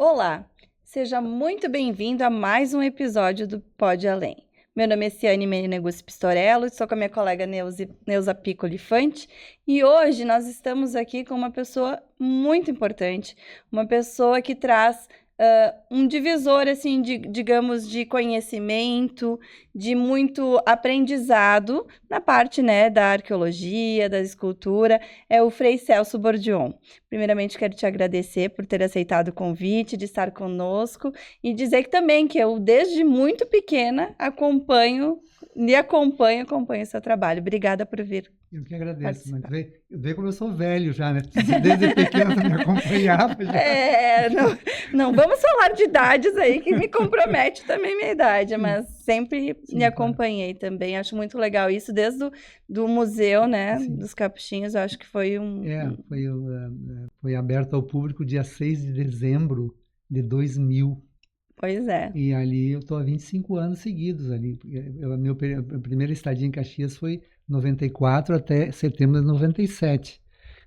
Olá, seja muito bem-vindo a mais um episódio do Pode Além. Meu nome é Ciane Menegus Pistorello, estou com a minha colega Neuza Piccoli Fante e hoje nós estamos aqui com uma pessoa muito importante, uma pessoa que traz um divisor, assim, digamos, de conhecimento, de muito aprendizado na parte, né, da arqueologia, da escultura, é o Frei Celso Bordion. Primeiramente, quero te agradecer por ter aceitado o convite, de estar conosco e dizer que também que eu, desde muito pequena, acompanho o seu trabalho. Obrigada por vir. Eu que agradeço, mas participar. vê como eu sou velho já, né? Desde pequeno tu me acompanhava já. Não vamos falar de idades aí, que me compromete também minha idade, mas sempre Sim, me acompanhei também. Acho muito legal isso, desde do museu, né, Sim. dos Capuchinhos, eu acho que foi Foi aberto ao público dia 6 de dezembro de 2000. Pois é. E ali eu estou há 25 anos seguidos ali. A primeira estadia em Caxias foi 94 até setembro de 97.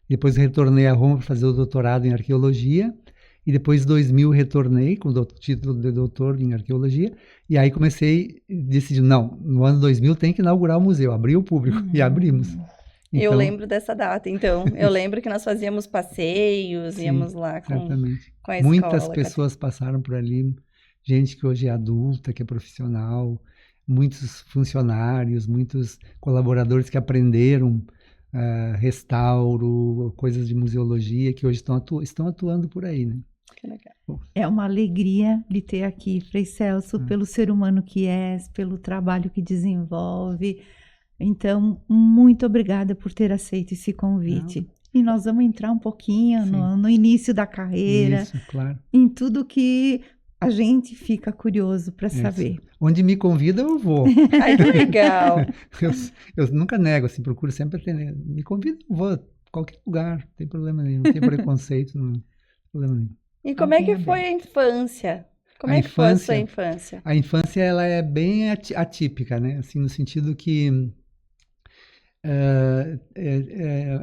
Depois retornei a Roma para fazer o doutorado em arqueologia. E depois, em 2000, retornei com o título de doutor em arqueologia. E aí decidi, não, no ano 2000 tem que inaugurar o museu, abrir o público. E abrimos. Eu Então, lembro dessa data, então. Eu lembro que nós fazíamos passeios, sim, íamos lá com a escola. Muitas pessoas passaram por ali, gente que hoje é adulta, que é profissional, muitos funcionários, muitos colaboradores que aprenderam restauro, coisas de museologia, que hoje estão atuando por aí, né? Que legal. É uma alegria lhe ter aqui, Frei Celso, pelo ser humano que és, pelo trabalho que desenvolve. Então, muito obrigada por ter aceito esse convite. Não. E nós vamos entrar um pouquinho no início da carreira, Isso, claro. em tudo que a gente fica curioso para saber. Onde me convida, eu vou. Ai, que legal. Eu nunca nego, assim, procuro sempre atender. Me convida, eu vou. Qualquer lugar, não tem problema nenhum, não tem preconceito, não tem problema nenhum. E como é que foi a infância? Como é que foi a sua infância? A infância, ela é bem atípica, né? Assim, no sentido que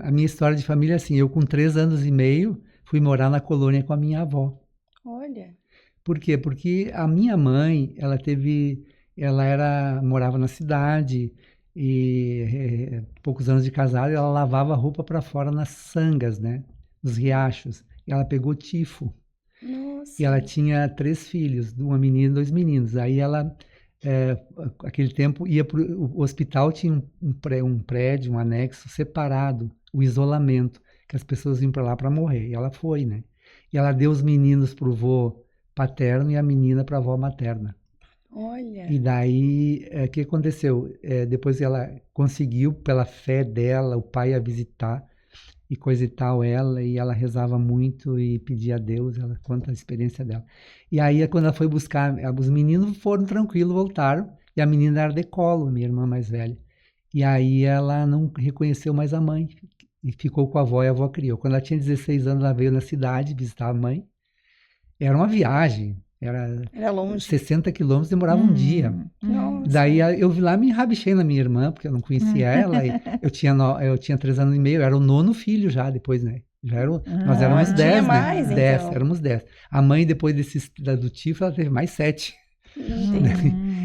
a minha história de família é assim, eu com 3 anos e meio fui morar na colônia com a minha avó. Olha. Por quê? Porque a minha mãe, morava na cidade e poucos anos de casada, ela lavava roupa para fora nas sangas, né? Nos riachos. E ela pegou tifo. Nossa. E ela tinha 3 filhos, uma menina e 2 meninos. Aí ela, aquele tempo, ia para o hospital, tinha um prédio, um anexo separado, o isolamento, que as pessoas iam para lá para morrer. E ela foi, né? E ela deu os meninos para o vô paterno e a menina para a avó materna. Olha. E daí, o que aconteceu? Depois ela conseguiu, pela fé dela, o pai ia visitar e coisa e tal, e ela rezava muito e pedia a Deus, ela conta a experiência dela. E aí, quando ela foi buscar, os meninos foram tranquilos, voltaram, e a menina era de colo, minha irmã mais velha. E aí ela não reconheceu mais a mãe, e ficou com a avó, e a avó criou. Quando ela tinha 16 anos, ela veio na cidade visitar a mãe. Era uma viagem, era longe. 60 quilômetros, demorava um dia. Nossa. Daí eu vi lá, me enrabixei na minha irmã, porque eu não conhecia ela. E eu tinha 3 anos e meio, eu era o 9º filho já depois, né? Nós éramos 10, né? Mais, 10, então. éramos 10. A mãe, depois do tifo, ela teve mais 7.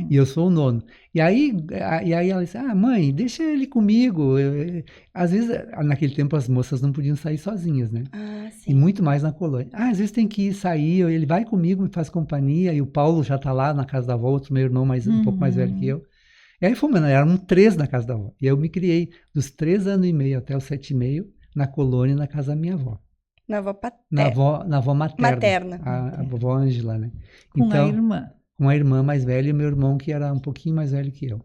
E eu sou o 9º. E aí ela disse, mãe, deixa ele comigo. Às vezes, naquele tempo, as moças não podiam sair sozinhas, né? Sim. E muito mais na colônia. Às vezes tem que sair, ele vai comigo, me faz companhia, e o Paulo já está lá na casa da avó, outro meu irmão um pouco mais velho que eu. E aí fomos, eram 3 na casa da avó. E eu me criei dos 3 anos e meio até os 7 e meio, na colônia, na casa da minha avó. Na avó paterna. Na avó materna. A vovó Ângela, né? Com a irmã. Com a irmã mais velha e o meu irmão, que era um pouquinho mais velho que eu.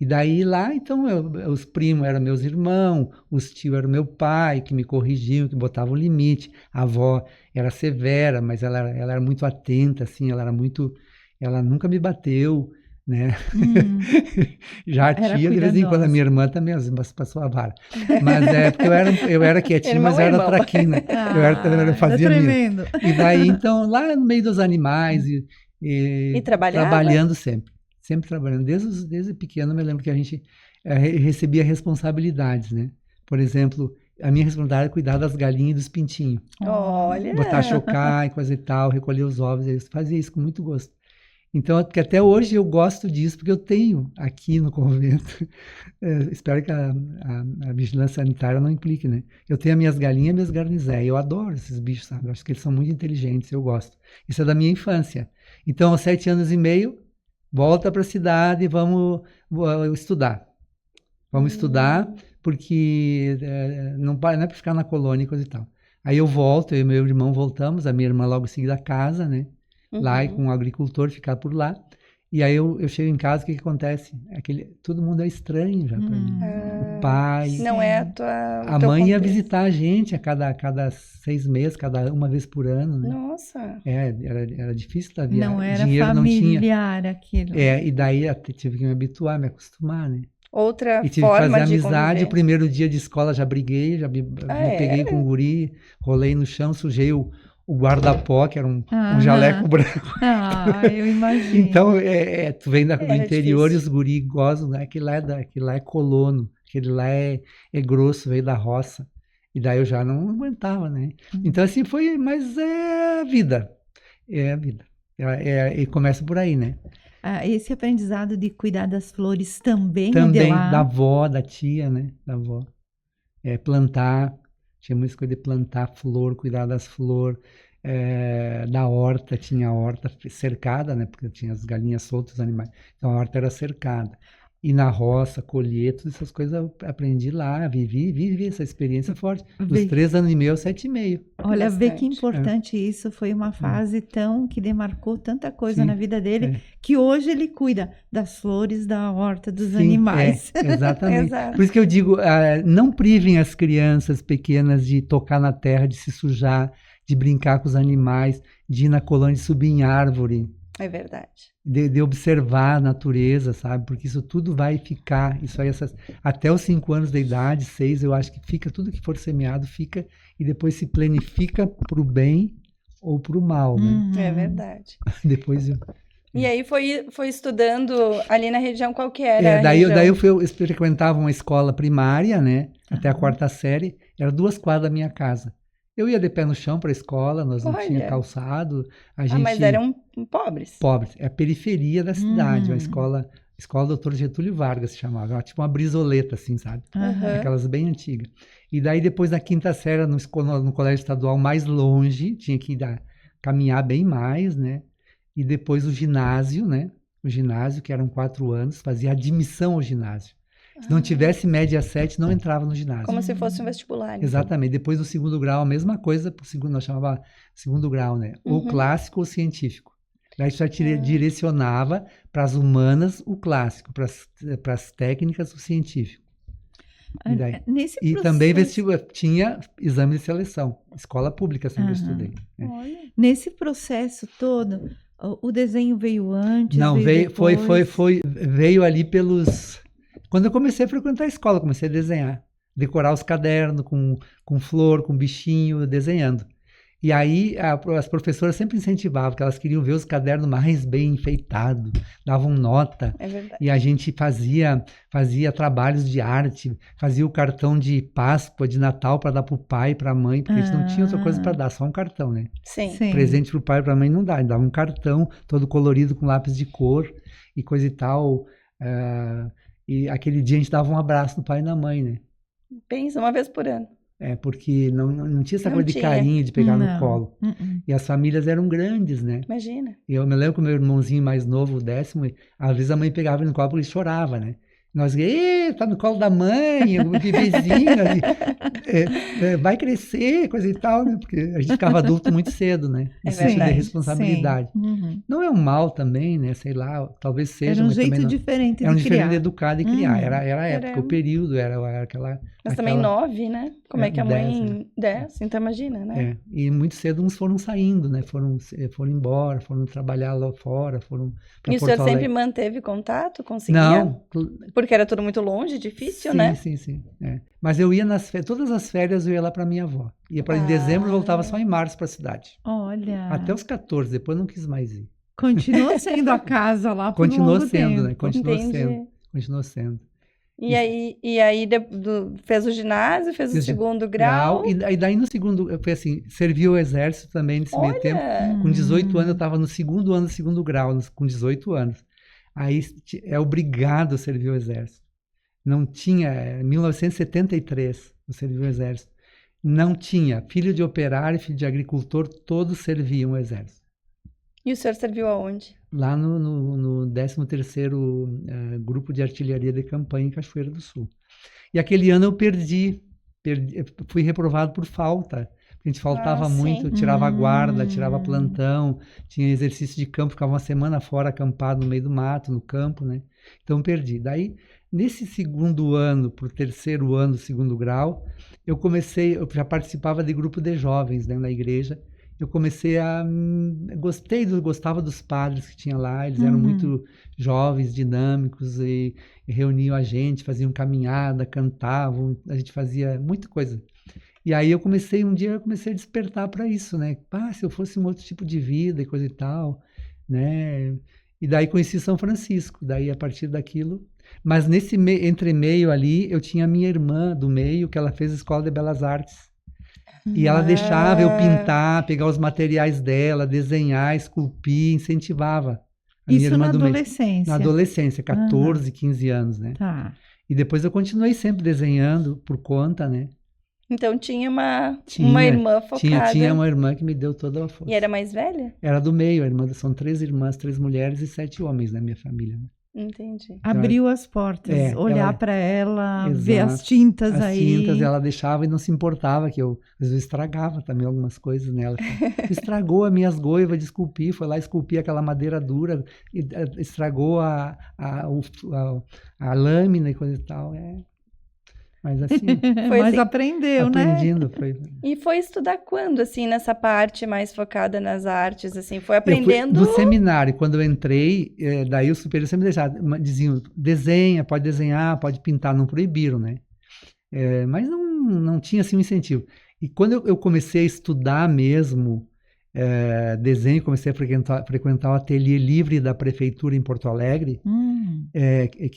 E daí lá, então, os primos eram meus irmãos, os tios eram meu pai, que me corrigiam, que botavam limite. A avó era severa, mas ela era muito atenta, assim, ela nunca me bateu, né? Já a tia, de vez em quando, a minha irmã também passou a vara. Mas porque eu era quietinho, mas eu era traquinho, né? Eu fazia tremendo. E daí, então, lá no meio dos animais e trabalhando sempre trabalhando. Desde pequeno, eu me lembro que a gente recebia responsabilidades, né? Por exemplo, a minha responsabilidade era cuidar das galinhas e dos pintinhos. Olha. Botar chocar e coisa e tal, recolher os ovos, eu fazia isso com muito gosto. Então, porque até hoje eu gosto disso, porque eu tenho aqui no convento, espero que a vigilância sanitária não implique, né? Eu tenho as minhas galinhas e minhas garnizés, eu adoro esses bichos, sabe? Eu acho que eles são muito inteligentes, eu gosto. Isso é da minha infância. Então, aos 7 anos e meio, volta para a cidade e vamos estudar. Vamos estudar, porque não é para ficar na colônia e coisa e tal. Aí eu volto, eu e meu irmão voltamos, a minha irmã logo em seguida a casa, né? Lá e com um agricultor, ficar por lá. E aí eu chego em casa, o que acontece? Todo mundo é estranho já para mim. O pai, Não é a mãe ia visitar a gente a cada 6 meses, uma vez por ano, né? Nossa. Era difícil da vida. Não era Dinheiro familiar aquilo. e daí tive que me habituar, me acostumar, né? Outra E tive que forma fazer de amizade. conviver. O primeiro dia de escola já briguei, me peguei com o guri, rolei no chão, sujei o guarda-pó, que era um jaleco branco. Eu imagino. Então, tu vem do interior difícil. e os guri gozam, né? Aquele lá é colono, aquele lá é grosso, veio da roça. E daí eu já não aguentava, né? Então, assim, mas é a vida. É a vida. E começa por aí, né? Esse aprendizado de cuidar das flores também Também de lá. da avó, da tia, né? Da avó. Plantar, tinha muita coisa de plantar flor, cuidar das flores. Da horta, tinha a horta cercada, né? Porque tinha as galinhas soltas, os animais. Então a horta era cercada. E na roça, colher, todas essas coisas eu aprendi lá, vivi essa experiência forte. Dos 3 anos e meio aos 7 e meio. Olha, vê que Bastante. importante isso. Foi uma fase que demarcou tanta coisa Sim, na vida dele, que hoje ele cuida das flores, da horta, dos Sim, animais. Exatamente. Exato. Por isso que eu digo, não privem as crianças pequenas de tocar na terra, de se sujar, de brincar com os animais, de ir na colônia, de subir em árvore. É verdade. De observar a natureza, sabe? Porque isso tudo vai ficar, até os 5 anos de idade, 6, eu acho que fica, tudo que for semeado fica, e depois se planifica para o bem ou para o mal, né? É verdade. Depois E aí foi estudando ali na região, qual que era a daí região? eu frequentava uma escola primária, né? Até a 4ª série, era 2 quadras da minha casa. Eu ia de pé no chão para a escola, nós não Olha. tinha calçado. Mas eram pobres. Pobres. É a periferia da cidade, uma escola Dr. Getúlio Vargas se chamava. Era tipo uma brisoleta, assim, sabe? Aquelas bem antigas. E daí depois na 5ª série, no colégio estadual mais longe, tinha que caminhar bem mais, né? E depois o ginásio, né? O ginásio, que eram 4 anos, fazia admissão ao ginásio. Se não tivesse média 7, não entrava no ginásio. Como se fosse um vestibular. Então. Exatamente. Depois do 2º grau, a mesma coisa, nós chamava 2º grau, né? Ou clássico ou científico. Daí já direcionava para as humanas o clássico, para as técnicas o científico. E também tinha exame de seleção. Escola pública sempre estudei. Né? Nesse processo todo, o desenho veio antes? Não, veio depois? veio ali pelos... Quando eu comecei a frequentar a escola, comecei a desenhar, decorar os cadernos com flor, com bichinho, desenhando. E aí as professoras sempre incentivavam, porque elas queriam ver os cadernos mais bem enfeitados, davam nota. É verdade. E a gente fazia trabalhos de arte, fazia o cartão de Páscoa, de Natal para dar para o pai e para a mãe, porque a gente não tinha outra coisa para dar, só um cartão, né? Sim. Presente para o pai e para a mãe não dá, dava um cartão todo colorido com lápis de cor e coisa e tal. E aquele dia a gente dava um abraço no pai e na mãe, né? Pensa, uma vez por ano. Porque não tinha essa Não coisa de tinha. carinho, de pegar no colo. Uh-uh. E as famílias eram grandes, né? Imagina. E eu me lembro que o meu irmãozinho mais novo, o 10º, às vezes a mãe pegava ele no colo porque ele chorava, né? Nós, tá no colo da mãe, o bebezinho, vai crescer, coisa e tal, né? Porque a gente ficava adulto muito cedo, né? É No sentido de verdade, responsabilidade. Uhum. Não é um mal também, né? Sei lá, talvez seja, Era um mas também jeito não. diferente Era um de diferente criar. de educar e criar. Uhum. Era a época, o período, era aquela... Mas também 9, né? Como é que a 10, mãe... 10, então imagina, né? E muito cedo uns foram saindo, né? Foram embora, foram trabalhar lá fora, foram para E o Porto senhor sempre Alegre. manteve contato? Conseguia? Não, Porque era tudo muito longe, difícil, sim, né? sim. Mas eu ia todas as férias eu ia lá para minha avó. Ia para em dezembro e voltava só em março para a cidade. Olha. Até os 14, depois não quis mais ir. Continuou sendo a casa lá por um Continuou longo sendo, tempo. né? Continuou Entendi. sendo. Continuou sendo. E aí fez o ginásio, fez o Fiz segundo grau. E daí no segundo, eu fui assim, servi o exército também nesse meio tempo. Olha! Com 18 anos, eu estava no segundo ano do segundo grau, com 18 anos. Aí é obrigado a servir o exército. Não tinha, em 1973, eu servi o exército. Não tinha. Filho de operário, filho de agricultor, todos serviam o exército. E o senhor serviu aonde? Lá no 13º Grupo de Artilharia de Campanha em Cachoeira do Sul. E aquele ano eu perdi, fui reprovado por falta. A gente faltava muito, tirava guarda, tirava plantão, tinha exercício de campo, ficava uma semana fora acampado no meio do mato, no campo, né? Então perdi. Daí, nesse segundo ano, para o terceiro ano do segundo grau, eu já participava de grupo de jovens, né, na igreja. Eu comecei gostava dos padres que tinha lá, eles eram muito jovens, dinâmicos, e reuniam a gente, faziam caminhada, cantavam, a gente fazia muita coisa. E aí um dia eu comecei a despertar para isso, né? Se eu fosse um outro tipo de vida e coisa e tal, né? E daí conheci São Francisco, daí a partir daquilo. Mas nesse entremeio ali, eu tinha a minha irmã do meio, que ela fez a Escola de Belas Artes. E ela deixava eu pintar, pegar os materiais dela, desenhar, esculpir, incentivava. A minha Isso irmã na do meio. adolescência? Na adolescência, 14, 15 anos, né? Tá. E depois eu continuei sempre desenhando por conta, né? Então tinha uma irmã focada. Tinha uma irmã que me deu toda a força. E era mais velha? Era do meio, são 3 irmãs, 3 mulheres e 7 homens na minha família, né? Entendi. Abriu as portas, olhar para ela, Exato. ver as tintas as aí. As tintas ela deixava e não se importava, que eu às vezes estragava também algumas coisas nela. Estragou as minhas goivas de esculpir, foi lá esculpir aquela madeira dura, estragou a lâmina e coisa e tal. Mas assim, Mas assim, aprendeu, né? aprendiendo, foi. E foi estudar quando, assim, nessa parte mais focada nas artes, assim? Foi aprendendo... No seminário, quando eu entrei, daí os superiores sempre diziam, desenha, pode desenhar, pode pintar, não proibiram, né? Mas não tinha, assim, um incentivo. E quando eu comecei a estudar mesmo desenho, comecei a frequentar o ateliê livre da prefeitura em Porto Alegre, que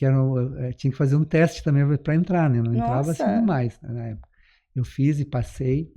tinha que fazer um teste também para entrar, né? Não entrava assim mais, né, na época. Eu fiz e passei.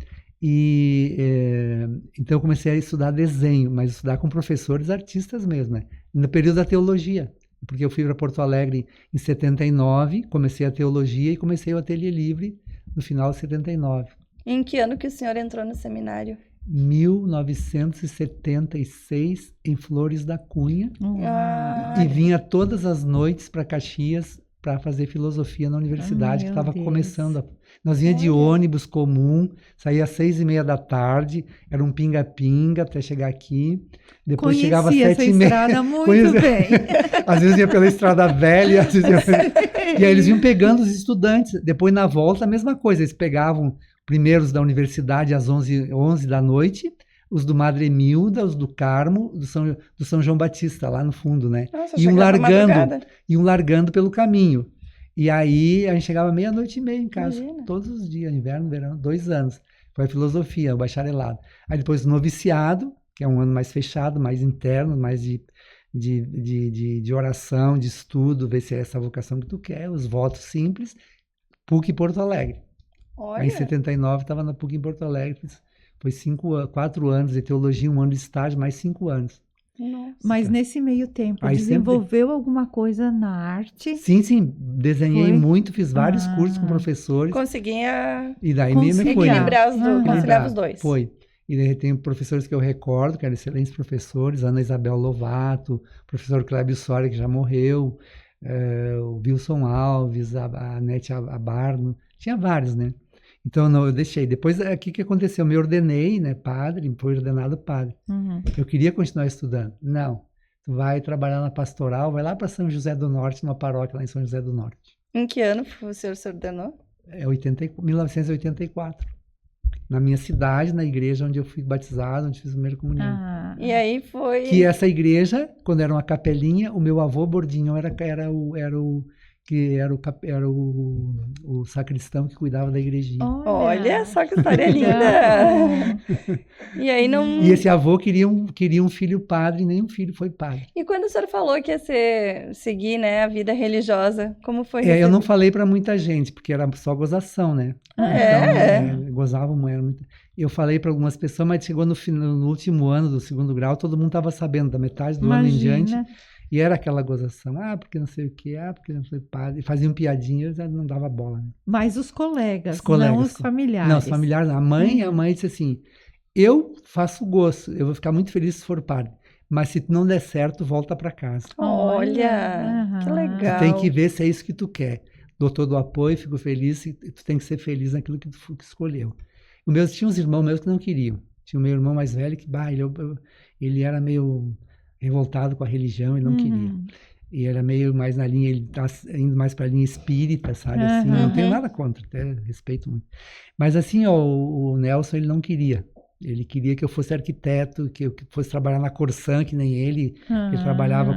Então eu comecei a estudar desenho, mas estudar com professores artistas mesmo, né? No período da teologia, porque eu fui para Porto Alegre em 79, comecei a teologia e comecei o ateliê livre no final de 79. Em que ano que o senhor entrou no seminário? 1976, em Flores da Cunha, Ah, e vinha todas as noites para Caxias para fazer filosofia na universidade, que estava começando. Nós vinha de ônibus comum, saía às 6h30 da tarde, era um pinga-pinga até chegar aqui. Depois chegava às 7h30. Conhecia essa estrada muito bem. Às vezes ia pela Estrada Velha, às vezes e aí eles iam pegando os estudantes. Depois, na volta, a mesma coisa. Eles pegavam primeiros da universidade às 11 da noite, os do Madre Emilda, os do Carmo, do São João Batista, lá no fundo, né? Nossa, iam largando pelo caminho. E aí a gente chegava 00:30 em casa, todos os dias, inverno, verão, 2 anos. Foi a filosofia, o bacharelado. Aí depois o noviciado, que é um ano mais fechado, mais interno, mais de oração, de estudo, ver se é essa vocação que tu quer, os votos simples, PUC Porto Alegre. olha. Aí em 79 estava na PUC em Porto Alegre, foi 4 anos de teologia, 1 ano de estágio, mais 5 anos. Nossa. Mas nesse meio tempo, Aí desenvolveu alguma coisa na arte? Sim, desenhei muito, fiz vários cursos com professores. Conseguia E daí mesmo foi. conciliava os dois. Foi. E daí tem professores que eu recordo, que eram excelentes professores, Ana Isabel Lovato, professor Clébio Soria, que já morreu, o Wilson Alves, a Nete Abarno, tinha vários, né? Então, eu deixei. Depois, o que aconteceu? Eu me ordenei, né, padre, fui ordenado padre. Eu queria continuar estudando. Não. Tu vai trabalhar na pastoral, vai lá para São José do Norte, numa paróquia lá em São José do Norte. Em que ano o senhor se ordenou? 1984. Na minha cidade, na igreja onde eu fui batizado, onde fiz a primeira comunhão. E aí foi... Que essa igreja, quando era uma capelinha, o meu avô Bordinhão era que era o sacristão que cuidava da igrejinha. Olha só que história linda! E aí não... E esse avô queria um filho padre, e nenhum filho foi padre. E quando o senhor falou que ia seguir, né, a vida religiosa, como foi Eu não recebido? falei para muita gente, porque era só gozação, né? Gozavam muito. Eu falei para algumas pessoas, mas chegou no último ano do segundo grau, todo mundo estava sabendo, da metade do ano em diante. E era aquela gozação, porque não sei o que, porque não sei padre. Faziam piadinhas, não dava bola. Né? Mas os colegas, não os familiares. Não, os familiares. A mãe disse assim, eu faço gosto, eu vou ficar muito feliz se for padre. Mas se não der certo, volta para casa. Olha, que legal. Tu tem que ver se é isso que tu quer. Dou todo o apoio, fico feliz, e tu tem que ser feliz naquilo que tu escolheu. Tinha uns irmãos meus que não queriam. Tinha o meu irmão mais velho que, ele era meio revoltado com a religião e não queria. E era meio mais na linha, ele tá indo mais para a linha espírita, sabe? Assim, não tenho nada contra, até respeito muito. Mas assim, o Nelson, ele não queria. Ele queria que eu fosse arquiteto, que eu fosse trabalhar na Corsan, que nem ele. Ele trabalhava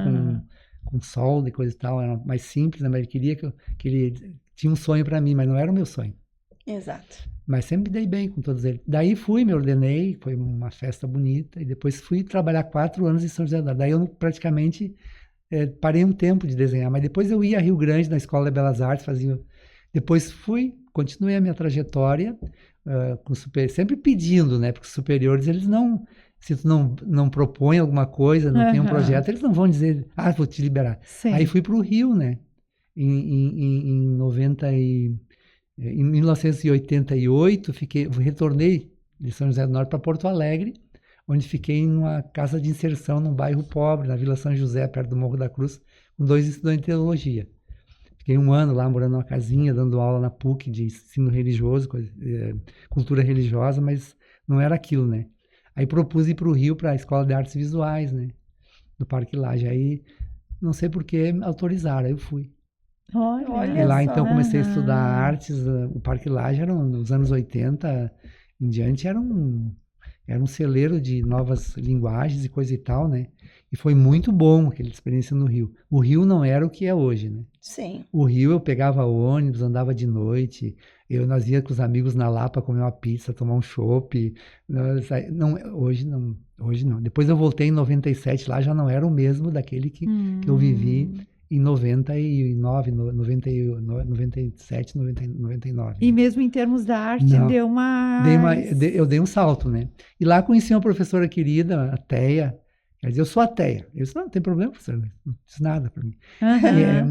com solda e coisa e tal, era mais simples, né? Mas ele queria que ele tinha um sonho para mim, mas não era o meu sonho. Exato. Mas sempre me dei bem com todos eles. Daí me ordenei, foi uma festa bonita, e depois fui trabalhar 4 anos em São José do Rio. Daí eu praticamente parei um tempo de desenhar, mas depois eu ia a Rio Grande, na Escola de Belas Artes, depois continuei a minha trajetória, sempre pedindo, né, porque os superiores, eles não, se tu não propõe alguma coisa, não tem um projeto, eles não vão dizer, vou te liberar. Sim. Aí fui para o Rio, né, em 1988, retornei de São José do Norte para Porto Alegre, onde fiquei numa casa de inserção num bairro pobre, na Vila São José, perto do Morro da Cruz, com 2 estudantes de teologia. Fiquei 1 ano lá, morando numa casinha, dando aula na PUC de ensino religioso, cultura religiosa, mas não era aquilo, né? Aí propus ir para o Rio, para a Escola de Artes Visuais, né? Do Parque Lage. Aí, não sei por que, autorizaram, aí eu fui. Olha e lá, só. então, comecei a estudar artes. O Parque Lage, nos anos 80 em diante, era um celeiro de novas linguagens e coisa e tal, né? E foi muito bom aquela experiência no Rio. O Rio não era o que é hoje, né? Sim. O Rio, eu pegava ônibus, andava de noite, nós ia com os amigos na Lapa comer uma pizza, tomar um chopp. Hoje não. Depois eu voltei em 97, lá já não era o mesmo daquele que eu vivi em 99, 97, 99. E mesmo em termos da arte, eu dei um salto, né? E lá conheci uma professora querida, a Teia. Quer dizer, eu sou ateia. Eu disse, não tem problema, professor, não diz nada para mim.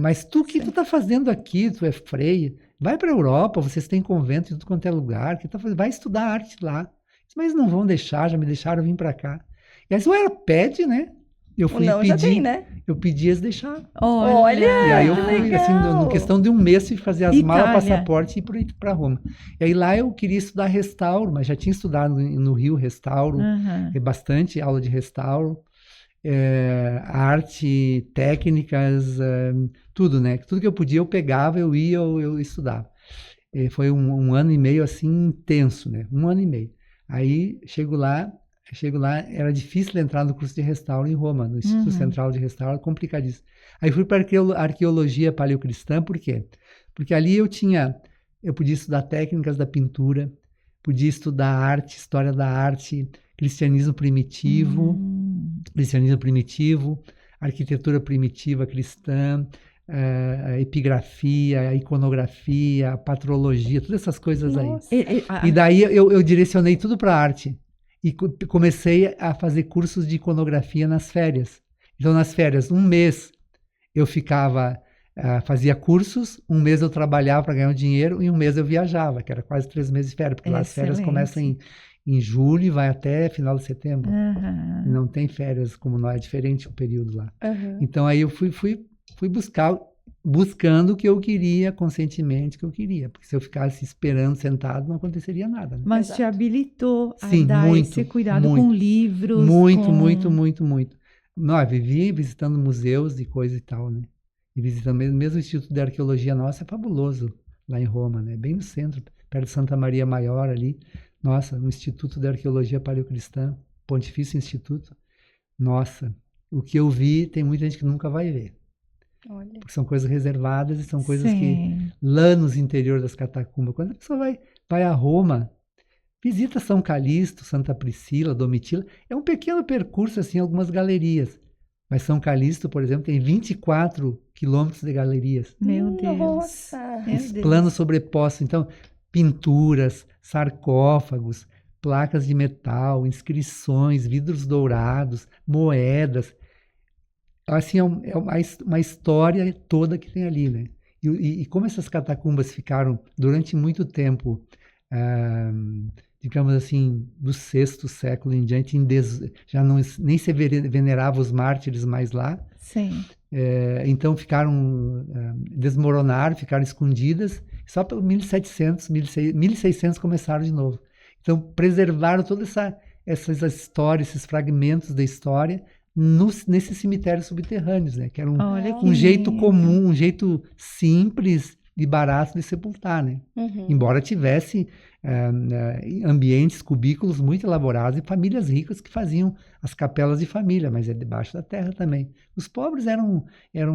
Mas o que tu tá fazendo aqui? Tu é freia. Vai para a Europa, vocês têm convento em tudo quanto é lugar. Vai estudar arte lá. Mas não vão deixar, já me deixaram vir para cá. E aí, pede, né? Eu fui pedir, já tem, né? Eu pedi, eles deixaram. Olha! E aí eu fui, assim, em questão de 1 mês, fui fazer as malas, passaporte e ir para Roma. E aí lá eu queria estudar restauro, mas já tinha estudado no Rio restauro, bastante aula de restauro, arte, técnicas, tudo, né? Tudo que eu podia eu pegava, eu ia, eu estudava. Foi um ano e meio assim intenso, né? 1 ano e meio. Aí chego lá, era difícil entrar no curso de restauro em Roma, no Instituto Central de Restauro, complicadíssimo. Aí fui para arqueologia paleocristã, por quê? Porque ali eu podia estudar técnicas da pintura, podia estudar arte, história da arte, cristianismo primitivo, arquitetura primitiva cristã, a epigrafia, a iconografia, a patrologia, todas essas coisas aí. E daí eu direcionei tudo para a arte. E comecei a fazer cursos de iconografia nas férias. Então, nas férias, 1 mês eu fazia cursos, 1 mês eu trabalhava para ganhar um dinheiro e 1 mês eu viajava, que era quase 3 meses de férias, porque lá as férias começam em julho e vai até final de setembro. E não tem férias como nós, é diferente o período lá. Então, aí eu fui buscando o que eu queria, conscientemente que eu queria. Porque se eu ficasse esperando, sentado, não aconteceria nada. Né? Mas te habilitou a dar esse cuidado com livros. Muito. Não, vivi visitando museus e coisa e tal, né? E visitando mesmo o Instituto de Arqueologia nosso, é fabuloso, lá em Roma, né? Bem no centro, perto de Santa Maria Maior ali. Nossa, no Instituto de Arqueologia Paleocristã, Pontifício Instituto. Nossa, o que eu vi, tem muita gente que nunca vai ver. Olha. Porque são coisas reservadas e são coisas que Sim. lá nos interiores das catacumbas. Quando a pessoa vai a Roma, visita São Calixto, Santa Priscila, Domitila, é um pequeno percurso, assim, algumas galerias. Mas São Calixto, por exemplo, tem 24 quilômetros de galerias. Meu Deus. Nossa. Meu Esse Deus. plano sobreposto. Então, pinturas, sarcófagos, placas de metal, inscrições, vidros dourados, moedas. Assim, é uma história toda que tem ali, né? E como essas catacumbas ficaram durante muito tempo, digamos assim, do VI século em diante, já não, nem se venerava os mártires mais lá, Sim. então desmoronaram, ficaram escondidas, só pelo 1700, 1600 começaram de novo. Então, preservaram toda essa história, esses fragmentos da história, nesses cemitérios subterrâneos, né? Que era Olha que um jeito lindo. comum, um jeito simples e barato de sepultar, né? Uhum. Embora tivesse ambientes, cubículos muito elaborados e famílias ricas que faziam as capelas de família, mas é debaixo da terra também. Os pobres eram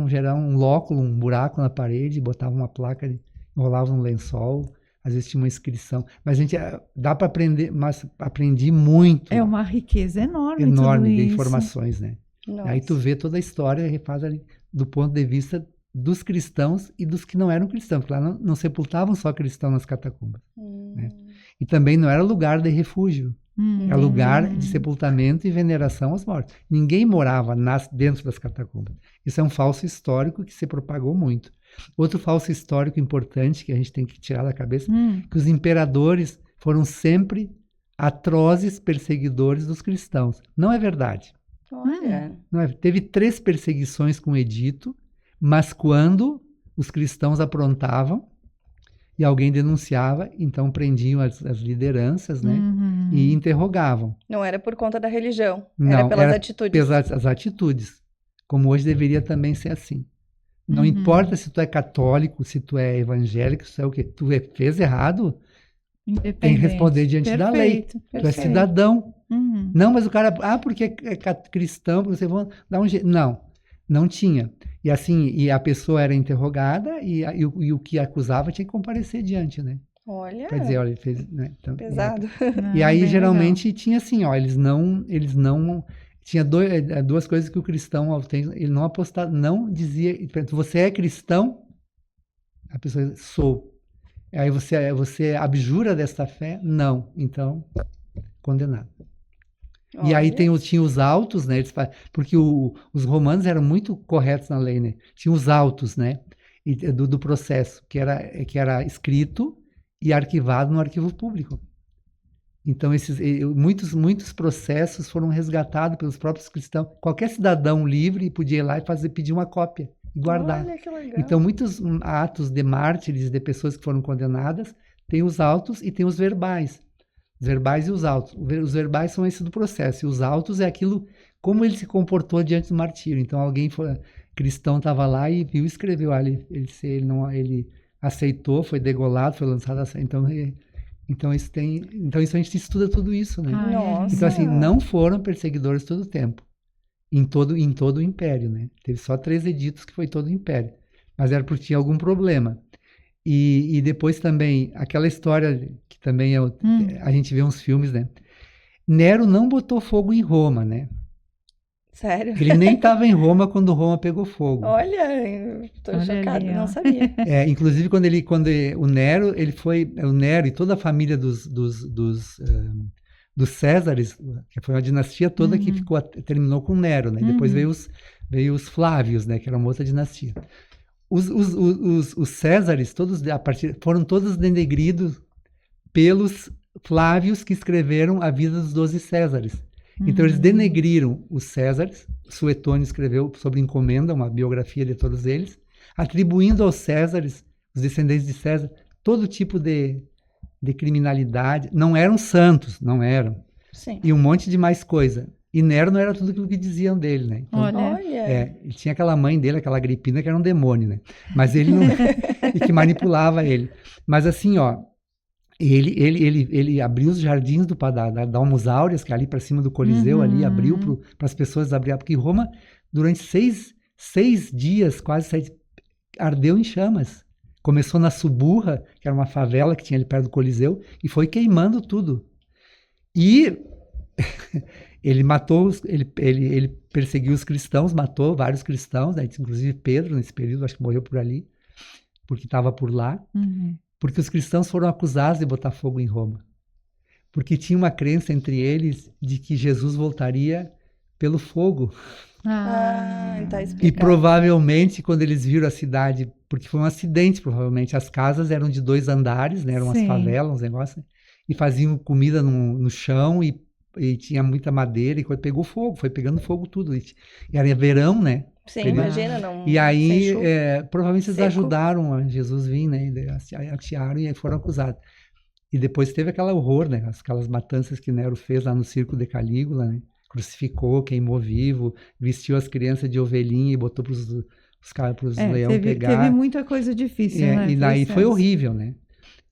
gerar um lóculo, um buraco na parede, botavam uma placa, enrolavam um lençol, às vezes tinha uma inscrição. Mas a gente dá para aprender, mas aprendi muito. É uma riqueza enorme Enorme tudo de isso. informações, né? Nossa. Aí tu vê toda a história e refaz ali do ponto de vista dos cristãos e dos que não eram cristãos, porque lá não sepultavam só cristãos nas catacumbas. né? E também não era lugar de refúgio, era lugar de sepultamento e veneração aos mortos. Ninguém morava dentro das catacumbas. Isso é um falso histórico que se propagou muito. Outro falso histórico importante que a gente tem que tirar da cabeça, que os imperadores foram sempre atrozes perseguidores dos cristãos. Não é verdade. Olha. Não é? Teve 3 perseguições com o edito, mas quando os cristãos aprontavam e alguém denunciava, então prendiam as lideranças, né? E interrogavam. Não era por conta da religião, Não, era pelas atitudes. Pelas atitudes. Como hoje deveria também ser assim. Não importa se tu é católico, se tu é evangélico, se tu é o quê? Tu fez errado, tem que responder diante da lei. Tu é cidadão. Não, mas o cara, porque é cristão, você vai dar um jeito. Não tinha. E assim, e a pessoa era interrogada e o que acusava tinha que comparecer diante, né? Olha. Quer dizer, olha, ele fez, né? Então, Pesado. E aí, bem geralmente, legal. tinha assim, ó, eles não tinha duas coisas que o cristão, ele não apostava, não dizia, você é cristão? A pessoa diz, sou. Aí você abjura desta fé? Não. Então, condenado. E aí tinha os autos, né? Porque os romanos eram muito corretos na lei, né? Tinha os autos, né? Do processo, que era escrito e arquivado no arquivo público. Então, muitos processos foram resgatados pelos próprios cristãos. Qualquer cidadão livre podia ir lá e pedir uma cópia e guardar. Olha que legal. Então, muitos atos de mártires, de pessoas que foram condenadas, tem os autos e tem os verbais. Os verbais e os autos. Os verbais são esse do processo. E os autos é aquilo, como ele se comportou diante do martírio. Então, cristão estava lá e viu e escreveu. Ele aceitou, foi degolado, foi lançado a... Então isso a gente estuda tudo isso, né? Nossa. Então assim, não foram perseguidores todo o tempo, em todo o império, né? Teve só 3 editos que foi todo o império, mas era porque tinha algum problema. E depois também aquela história que também a gente vê uns filmes, né? Nero não botou fogo em Roma, né? Sério? Ele nem estava em Roma quando Roma pegou fogo. Olha, eu tô chocada, ali, ó. não sabia. Inclusive quando o Nero, o Nero e toda a família dos Césares, que foi uma dinastia toda que terminou com Nero, né? Depois veio os Flávios, né? Que era uma outra dinastia. Os Césares, foram todos denegridos pelos Flávios que escreveram a vida dos 12 Césares. Então, eles denegriram os Césares. Suetônio escreveu sobre encomenda, uma biografia de todos eles, atribuindo aos Césares, os descendentes de César, todo tipo de criminalidade. Não eram santos, não eram. Sim. E um monte de mais coisa. E Nero não era tudo aquilo que diziam dele, né? Então, Olha. ele tinha aquela mãe dele, aquela Agripina, que era um demônio, né? Mas ele não... e que manipulava ele. Mas assim, ó, ele abriu os jardins da Domus Aureas, que é ali para cima do Coliseu, ali abriu para as pessoas abrir, porque Roma, durante 6 dias, quase 7, ardeu em chamas. Começou na Suburra, que era uma favela que tinha ali perto do Coliseu, e foi queimando tudo. E ele matou, ele perseguiu os cristãos, matou vários cristãos, né? Inclusive Pedro, nesse período, acho que morreu por ali, porque estava por lá. Porque os cristãos foram acusados de botar fogo em Roma. Porque tinha uma crença entre eles de que Jesus voltaria pelo fogo. Tá E explicado. provavelmente, quando eles viram a cidade, porque foi um acidente, provavelmente, as casas eram de 2 andares, né? Eram umas Sim. favelas, uns negócios, e faziam comida no chão e tinha muita madeira e pegou fogo, foi pegando fogo tudo. E era verão, né? Sim, Período. imagina, não. E sem aí, chuva. provavelmente eles Seco. ajudaram a Jesus vir, né? E atearam e aí foram acusados. E depois teve aquele horror, né? Aquelas matanças que Nero fez lá no circo de Calígula, né? Crucificou, queimou vivo, vestiu as crianças de ovelhinha e botou para os leões pegar. Teve muita coisa difícil, né? E daí foi Celso? horrível, né?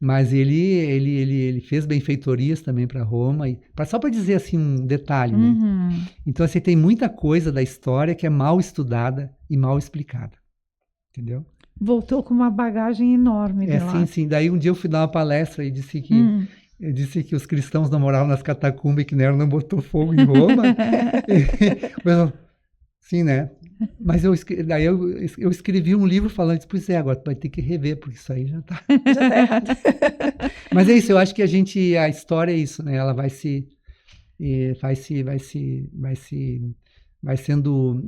Mas ele fez benfeitorias também para Roma. Só para dizer assim um detalhe, né? Então, assim, tem muita coisa da história que é mal estudada e mal explicada. Entendeu? Voltou com uma bagagem enorme de lá. Sim. Daí um dia eu fui dar uma palestra e disse que eu disse que os cristãos não moravam nas catacumbas e que Nero não botou fogo em Roma. Sim, né? Mas daí eu escrevi um livro falando, pois é, agora tu vai ter que rever, porque isso aí já tá errado. Mas é isso, eu acho que a história é isso, né? Ela vai sendo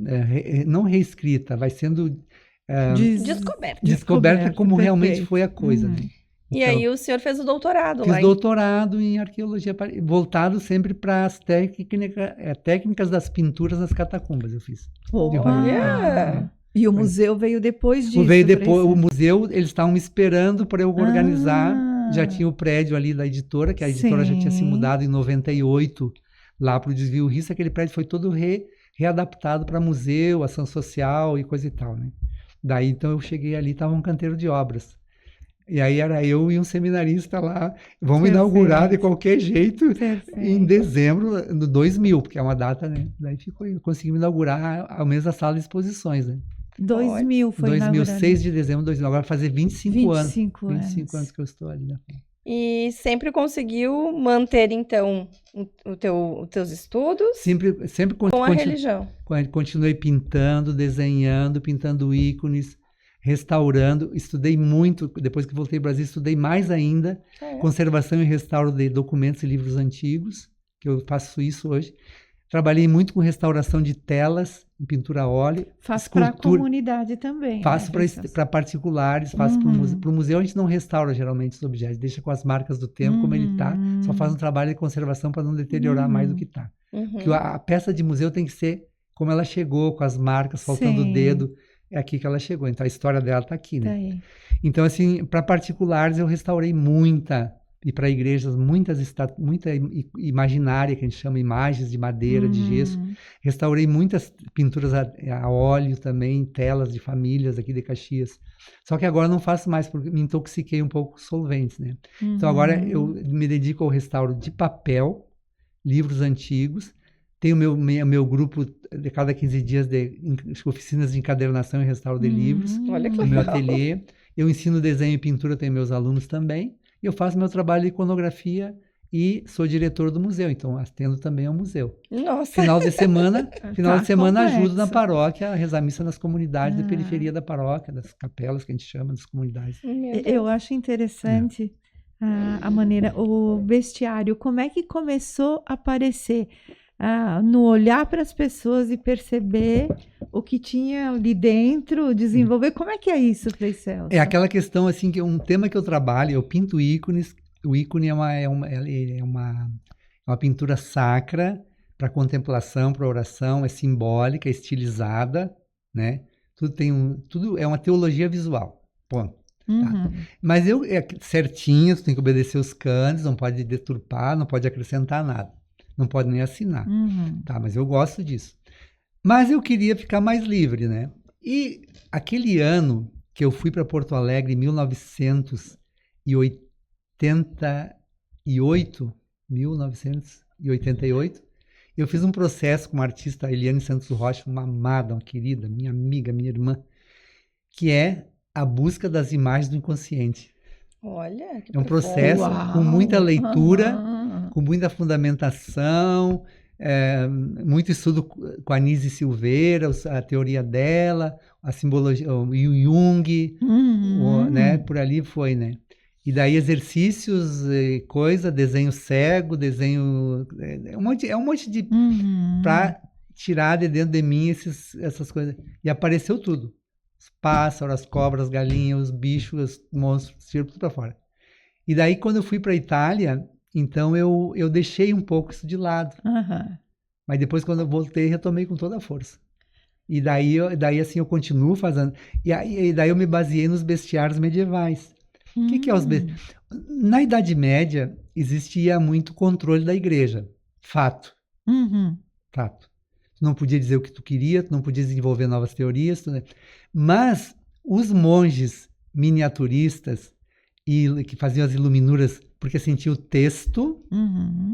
não reescrita, vai sendo descoberta como realmente foi a coisa, né? E aí o senhor fez o doutorado lá. Fiz doutorado em arqueologia, voltado sempre para as técnicas das pinturas nas catacumbas, eu fiz. Olha! E o museu veio depois disso? Veio depois, o museu, eles estavam me esperando para eu organizar, já tinha o prédio ali da editora, que a editora já tinha se mudado em 98 lá para o Desvio Rio, aquele prédio foi todo readaptado para museu, ação social e coisa e tal, né? Daí, então, eu cheguei ali, estava um canteiro de obras. E aí era eu e um seminarista lá, vamos inaugurar de qualquer jeito em dezembro de 2000, porque é uma data, né? Daí conseguimos inaugurar ao menos a sala de exposições, né? 2000 foi 6 de dezembro de 2000, agora vai fazer 25 anos. 25 anos que eu estou ali na frente. E sempre conseguiu manter, então, os teus estudos sempre com a religião? Continuei pintando ícones, restaurando, estudei muito, depois que voltei ao Brasil, estudei mais ainda, conservação e restauro de documentos e livros antigos, que eu faço isso hoje. Trabalhei muito com restauração de telas, em pintura a óleo. Faço para a comunidade também. Faço para particulares, faço para o museu. Para o museu a gente não restaura geralmente os objetos, deixa com as marcas do tempo como ele está, só faz um trabalho de conservação para não deteriorar mais do que está. Porque a peça de museu tem que ser como ela chegou, com as marcas, faltando o dedo. É aqui que ela chegou. Então, a história dela está aqui, né? Então, assim, para particulares, eu restaurei e para igrejas, muita imaginária, que a gente chama imagens de madeira, de gesso. Restaurei muitas pinturas a óleo também, telas de famílias aqui de Caxias. Só que agora não faço mais, porque me intoxiquei um pouco com solventes, né? Então, agora eu me dedico ao restauro de papel, livros antigos. Tenho meu grupo de cada 15 dias de oficinas de encadernação e restauro de livros. Olha que no meu ateliê. Eu ensino desenho e pintura, tenho meus alunos também. E eu faço meu trabalho de iconografia e sou diretor do museu, então atendo também ao museu. Nossa! Final de semana ajudo na paróquia a rezar missa nas comunidades da periferia da paróquia, das capelas que a gente chama, das comunidades. Eu acho interessante a maneira, o bestiário, como é que começou a aparecer? No olhar para as pessoas e perceber o que tinha ali dentro, desenvolver. Como é que é isso, Frei Celso? É aquela questão, assim, que é um tema que eu trabalho, eu pinto ícones. O ícone é uma pintura sacra para contemplação, para oração, é simbólica, é estilizada, né? Tudo é uma teologia visual, ponto. Tá? Mas certinho, você tem que obedecer os cânones, não pode deturpar, não pode acrescentar nada. Não pode nem assinar, tá? Mas eu gosto disso. Mas eu queria ficar mais livre, né? E aquele ano que eu fui para Porto Alegre, em 1988, Eu fiz um processo com uma artista, a Eliane Santos Rocha, uma amada, uma querida, minha amiga, minha irmã, que é a busca das imagens do inconsciente. Olha, que É um profundo. processo com muita Uau! leitura, Aham. com muita fundamentação, muito estudo com a Nise Silveira, a teoria dela, a simbologia, o Jung, né? Por ali foi, né? E daí exercícios, desenho cego, desenho... É um monte de... Para tirar de dentro de mim essas coisas. E apareceu tudo. Os pássaros, as cobras, as galinhas, os bichos, os monstros, tiro tudo para fora. E daí, quando eu fui para a Itália, então eu deixei um pouco isso de lado. Aham. Mas depois, quando eu voltei, retomei com toda a força. E daí assim, eu continuo fazendo. E daí eu me baseei nos bestiários medievais. O que é os bestiários? Na Idade Média, existia muito controle da igreja. Fato. Fato. Tu não podia dizer o que tu queria, tu não podia desenvolver novas teorias. Mas os monges miniaturistas e que faziam as iluminuras, porque assim, tinha o texto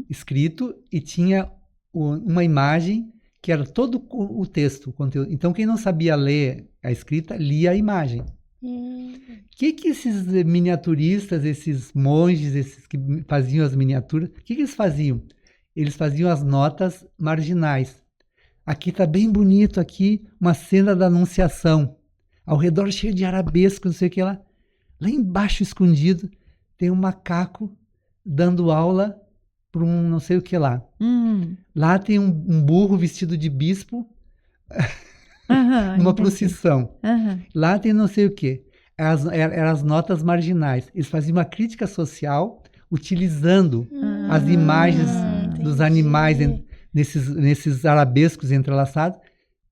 escrito e tinha uma imagem que era todo o texto, o conteúdo. Então, quem não sabia ler a escrita, lia a imagem. O que esses miniaturistas, esses monges, esses que faziam as miniaturas, o que eles faziam? Eles faziam as notas marginais. Aqui está bem bonito, aqui uma cena da Anunciação. Ao redor cheio de arabesco, não sei o que lá. Lá embaixo, escondido, tem um macaco dando aula para um não sei o que lá. Lá tem um burro vestido de bispo numa procissão. Lá tem não sei o que. Eram as notas marginais. Eles faziam uma crítica social utilizando as imagens dos animais nesses arabescos entrelaçados,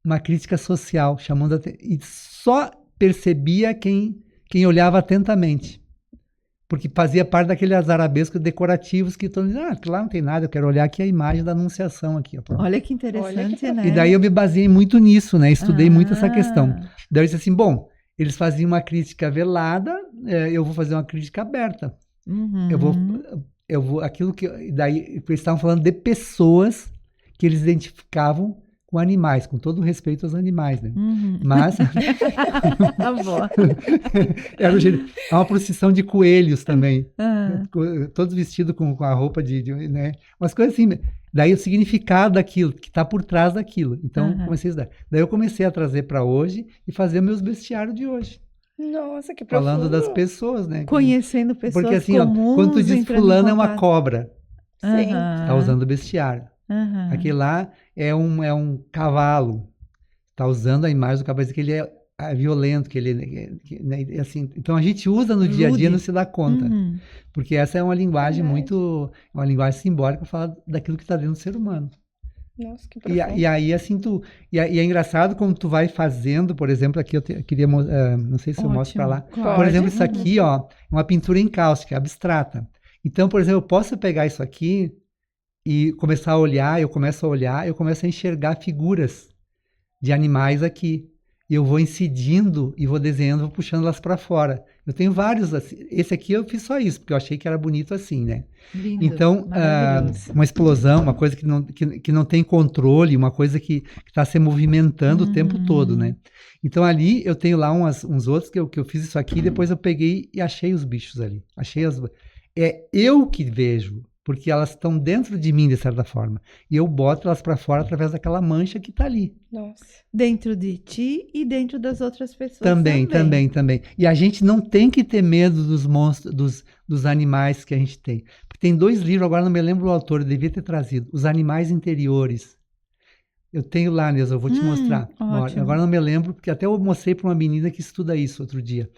uma crítica social, chamando e só percebia quem olhava atentamente. Porque fazia parte daqueles arabescos decorativos que estão dizendo, aqui lá não tem nada, eu quero olhar aqui a imagem da Anunciação aqui. Ó. Olha que interessante, né? E daí eu me baseei muito nisso, né? Estudei muito essa questão. Daí eu disse assim, bom, eles faziam uma crítica velada, eu vou fazer uma crítica aberta. Eu vou, aquilo que, daí eles estavam falando de pessoas que eles identificavam com animais, com todo o respeito aos animais, né? Mas era uma procissão de coelhos também, todos vestidos com a roupa né? Umas coisas assim. Daí o significado daquilo, que está por trás daquilo. Então, comecei a estudar. Daí eu comecei a trazer para hoje e fazer meus bestiários de hoje. Nossa, que profundo. Falando das pessoas, né? Conhecendo pessoas porque assim, comuns, quando tu diz fulano é uma cobra, Sim. tá usando bestiário. Aquele lá é um cavalo, tá usando a imagem do cavalo, que ele é violento, que ele né, assim. Então a gente usa no dia a dia e não se dá conta, porque essa é uma linguagem uma linguagem simbólica para falar daquilo que está dentro do ser humano. Nossa, que profundo. E aí assim e é engraçado como tu vai fazendo, por exemplo, aqui eu queria não sei se eu mostro para lá. Claro. Por exemplo, isso aqui, ó, é uma pintura encáustica, abstrata. Então, por exemplo, eu posso pegar isso aqui e começar a olhar, eu começo a enxergar figuras de animais aqui. E eu vou incidindo e vou desenhando, vou puxando elas para fora. Eu tenho vários assim. Esse aqui eu fiz só isso, porque eu achei que era bonito assim, né? Lindo, então, uma explosão, uma coisa que não tem controle, uma coisa que está se movimentando o tempo todo, né? Então ali eu tenho lá uns outros que eu fiz isso aqui, depois eu peguei e achei os bichos ali. É eu que vejo, porque elas estão dentro de mim, de certa forma. E eu boto elas para fora através daquela mancha que está ali. Nossa. Dentro de ti e dentro das outras pessoas também. E a gente não tem que ter medo dos monstros, dos animais que a gente tem. Porque tem 2 livros, agora não me lembro o autor, eu devia ter trazido. Os Animais Interiores. Eu tenho lá, Neuza, eu vou te mostrar. Agora não me lembro, porque até eu mostrei para uma menina que estuda isso outro dia.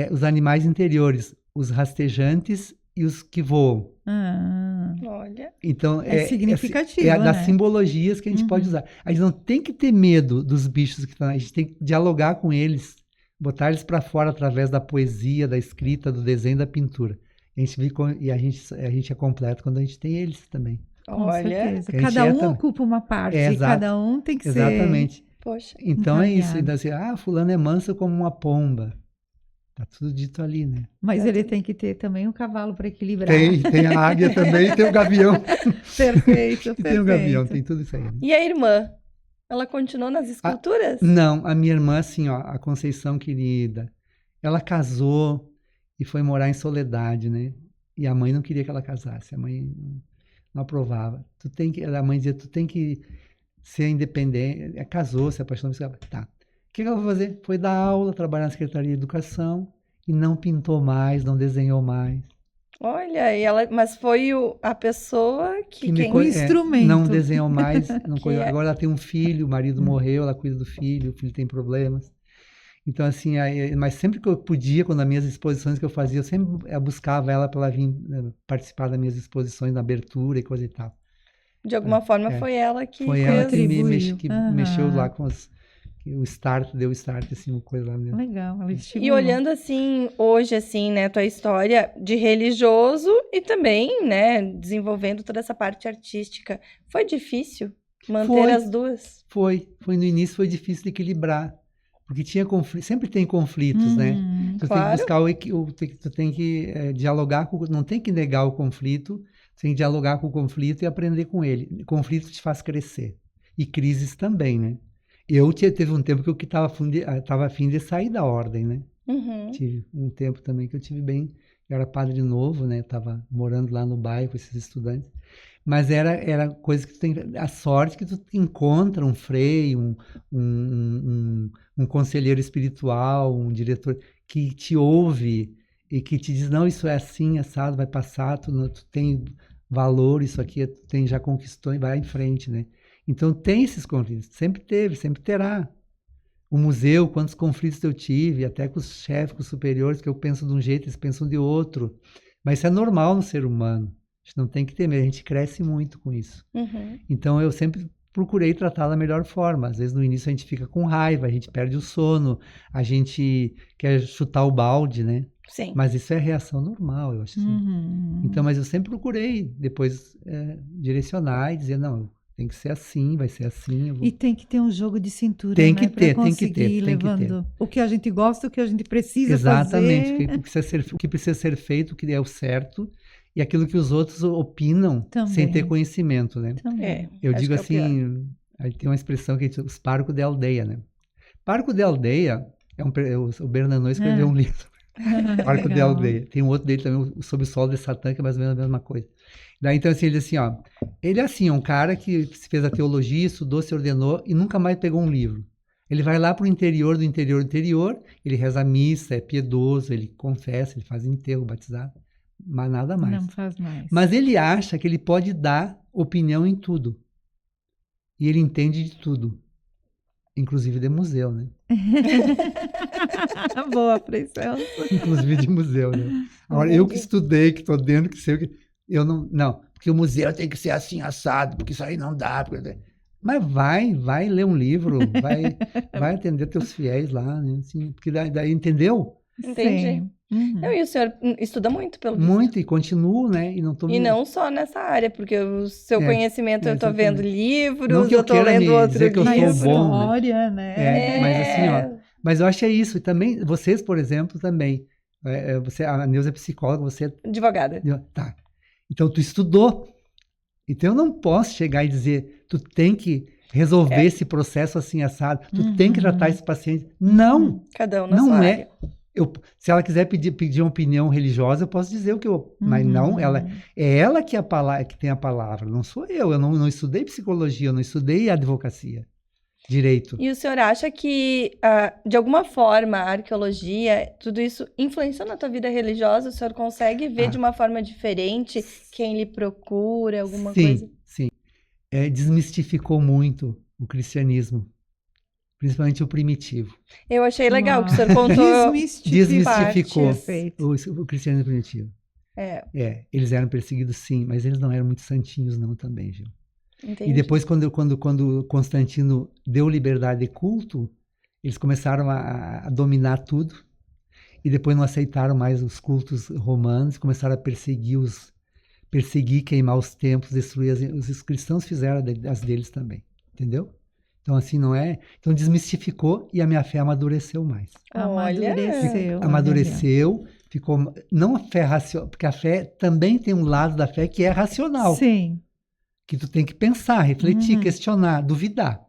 Os animais interiores, os rastejantes e os que voam. Olha. Então, é significativo, das né? simbologias que a gente pode usar. A gente não tem que ter medo dos bichos que estão, a gente tem que dialogar com eles, botar eles para fora através da poesia, da escrita, do desenho, da pintura. A gente é completo quando a gente tem eles também. Com certeza. Que Cada um ocupa uma parte, cada um tem que ser... Exatamente. Poxa. Então é isso. Então, assim, fulano é manso como uma pomba. Tá tudo dito ali, né? Mas ele tem que ter também um cavalo para equilibrar. Tem a águia também, tem o gavião. Perfeito, E tem o gavião, perfeito. tem tudo isso aí, né? E a irmã? Ela continuou nas esculturas? Não, a minha irmã, assim, ó, a Conceição querida, ela casou e foi morar em Soledade, né? E a mãe não queria que ela casasse, a mãe não aprovava. A mãe dizia, tu tem que ser independente. Casou, se apaixonou, tá. O que ela foi fazer? Foi dar aula, trabalhar na Secretaria de Educação e não pintou mais, não desenhou mais. Olha, mas foi a pessoa que me quem... O instrumento. Não desenhou mais. Agora ela tem um filho, o marido morreu, ela cuida do filho, o filho tem problemas. Então, assim, mas sempre que eu podia, quando as minhas exposições que eu fazia, eu sempre buscava ela para ela vir participar das minhas exposições, na abertura e coisa e tal. De alguma forma foi ela que Foi fez. ela que Aham. mexeu lá com o start, deu o start, assim, uma coisa lá mesmo. Legal, ela E estimulou. olhando assim, hoje, assim, né, tua história de religioso e também, né, desenvolvendo toda essa parte artística, foi difícil manter Foi. as duas? Foi no início, foi difícil de equilibrar, porque tinha conflito, sempre tem conflitos, né? Tu claro. tem que buscar tu tem que dialogar não tem que negar o conflito, tu tem que dialogar com o conflito e aprender com ele. Conflito te faz crescer. E crises também, né? Teve um tempo que eu estava a fim de sair da ordem, né? Uhum. Tive um tempo também que eu era padre novo, né? Estava morando lá no bairro com esses estudantes. Mas era coisa que tu tem, a sorte que tu encontra um freio, um conselheiro espiritual, um diretor que te ouve e que te diz, não, isso é assim, assado, vai passar, tu tem valor, isso aqui tu já conquistou e vai em frente, né? Então tem esses conflitos, sempre teve, sempre terá. O museu, quantos conflitos eu tive, até com os chefes, com os superiores, que eu penso de um jeito, eles pensam de outro. Mas isso é normal no ser humano. A gente não tem que temer, a gente cresce muito com isso. Uhum. Então eu sempre procurei tratar da melhor forma. Às vezes no início a gente fica com raiva, a gente perde o sono, a gente quer chutar o balde, né? Sim. Mas isso é reação normal, eu acho assim. Uhum. Então, mas eu sempre procurei depois direcionar e dizer, não, tem que ser assim, vai ser assim. E tem que ter um jogo de cintura, Tem né? que ter, pra tem que conseguir ir ter, tem que levando o que a gente gosta, o que a gente precisa Exatamente, fazer. o que precisa ser feito, o que é o certo, e aquilo que os outros opinam Também. sem ter conhecimento, né? Também. Eu acho digo que é o pior. assim, aí tem uma expressão que diz, os parcos de aldeia, né? Parco de aldeia, o Bernanou escreveu um livro, Parco de Legal. aldeia. Tem um outro dele também, Sob o Sol de Satã, que é mais ou menos a mesma coisa. Daí, então, assim, ele diz assim, ó, ele é assim, um cara que fez a teologia, estudou, se ordenou e nunca mais pegou um livro. Ele vai lá pro interior do interior do interior, ele reza a missa, é piedoso, ele confessa, ele faz enterro, batizado, mas nada mais. Não faz mais. Mas ele acha que ele pode dar opinião em tudo. E ele entende de tudo. Inclusive de museu, né? Boa, Precioso. Inclusive de museu, né? Agora, eu que estudei, que estou dentro, que sei o que... Eu não, porque o museu tem que ser assim, assado, porque isso aí não dá. Mas vai ler um livro, vai atender teus fiéis lá, né? Assim, porque daí entendeu? Entendi. Sim. Uhum. E o senhor estuda muito, pelo visto. Muito, e continuo, né? E não tô E não só nessa área, porque o seu conhecimento, eu tô vendo exatamente. livros, Não que eu tô queira lendo me outro dizer que eu sou livro. bom, né? História, né? Mas assim, ó, mas eu acho que é isso. E também, vocês, por exemplo, também. A Neuza é psicóloga, você... Advogada. Tá. Então, tu estudou. Então, eu não posso chegar e dizer, tu tem que resolver esse processo assim, assado. Tu tem que tratar esse paciente. Não. Cada um na Não sua é. área. Se ela quiser pedir uma opinião religiosa, eu posso dizer o que eu... Mas não, é ela que tem a palavra, não sou eu. Eu não estudei psicologia, eu não estudei advocacia, direito. E o senhor acha que, de alguma forma, a arqueologia, tudo isso influenciou na tua vida religiosa? O senhor consegue ver de uma forma diferente quem lhe procura, alguma coisa? Sim. Desmistificou muito o cristianismo, principalmente o primitivo. Eu achei legal que o Uau. senhor contou. Desmistificou Perfeito. o cristianismo primitivo. Eles eram perseguidos, sim, mas eles não eram muito santinhos, não, também, viu? Entendi. E depois, quando Constantino deu liberdade de culto, eles começaram a dominar tudo, e depois não aceitaram mais os cultos romanos, começaram a perseguir, queimar os templos, destruir os cristãos fizeram as deles também, entendeu? Então, assim, não é... Então, desmistificou e a minha fé amadureceu mais. Olha. Amadureceu. Amadureceu, ficou... Não a fé racional, porque a fé também tem um lado da fé que é racional. Sim. Que tu tem que pensar, refletir, Uhum. questionar, duvidar.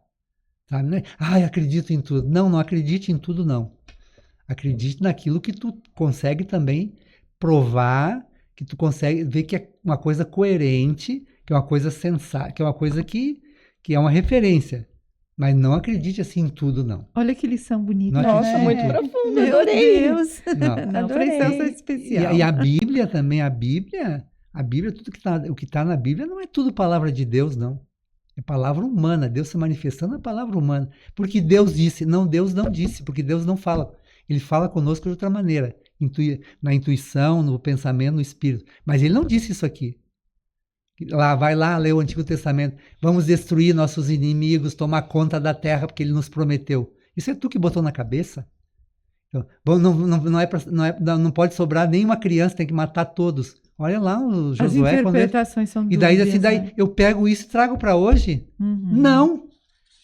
Sabe? Não é, acredito em tudo. Não acredite em tudo, não. Acredite naquilo que tu consegue também provar, que tu consegue ver que é uma coisa coerente, que é uma coisa sensata, que é uma coisa que é uma referência. Mas não acredite assim em tudo, não. Olha que lição bonita. Não Nossa, acredite muito em tudo. profundo, Meu adorei. Deus. Não. Não, Adorei. prestação especial. E a Bíblia também, a Bíblia, tudo o que está na Bíblia não é tudo palavra de Deus, não. É palavra humana, Deus se manifestando é palavra humana. Porque Deus disse, não, Deus não disse, porque Deus não fala. Ele fala conosco de outra maneira, na intuição, no pensamento, no espírito. Mas ele não disse isso aqui. Vai lá ler o Antigo Testamento. Vamos destruir nossos inimigos, tomar conta da terra, porque ele nos prometeu. Isso é tu que botou na cabeça? Então, não pode sobrar nenhuma criança, tem que matar todos. Olha lá o Josué. As interpretações são E daí, dúbias, assim, né? eu pego isso e trago para hoje? Uhum. Não,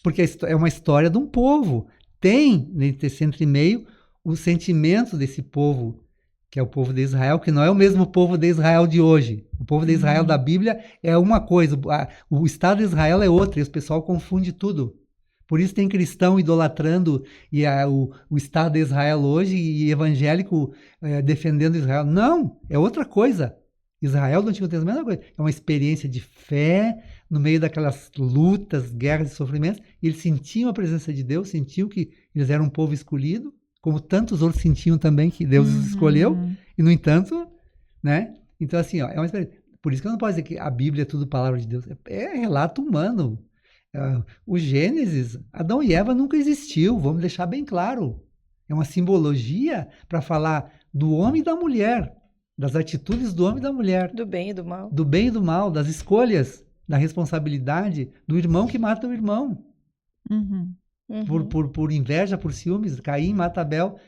porque é uma história de um povo. Tem, nesse entre meio, o sentimento desse povo, que é o povo de Israel, que não é o mesmo povo de Israel de hoje. O povo de Israel da Bíblia é uma coisa, o Estado de Israel é outra, e o pessoal confunde tudo. Por isso tem cristão idolatrando o Estado de Israel hoje e evangélico defendendo Israel. Não, é outra coisa. Israel do Antigo Testamento é uma coisa. É uma experiência de fé no meio daquelas lutas, guerras e sofrimentos. E eles sentiam a presença de Deus, sentiam que eles eram um povo escolhido, como tantos outros sentiam também que Deus os escolheu. E, no entanto, né? Então, assim, ó, é uma experiência. Por isso que eu não posso dizer que a Bíblia é tudo palavra de Deus. É relato humano. O Gênesis, Adão e Eva nunca existiu, vamos deixar bem claro. É uma simbologia para falar do homem e da mulher, das atitudes do homem e da mulher. Do bem e do mal. Do bem e do mal, das escolhas, da responsabilidade, do irmão que mata o irmão. Uhum. Por inveja, por ciúmes, Caim mata Abel.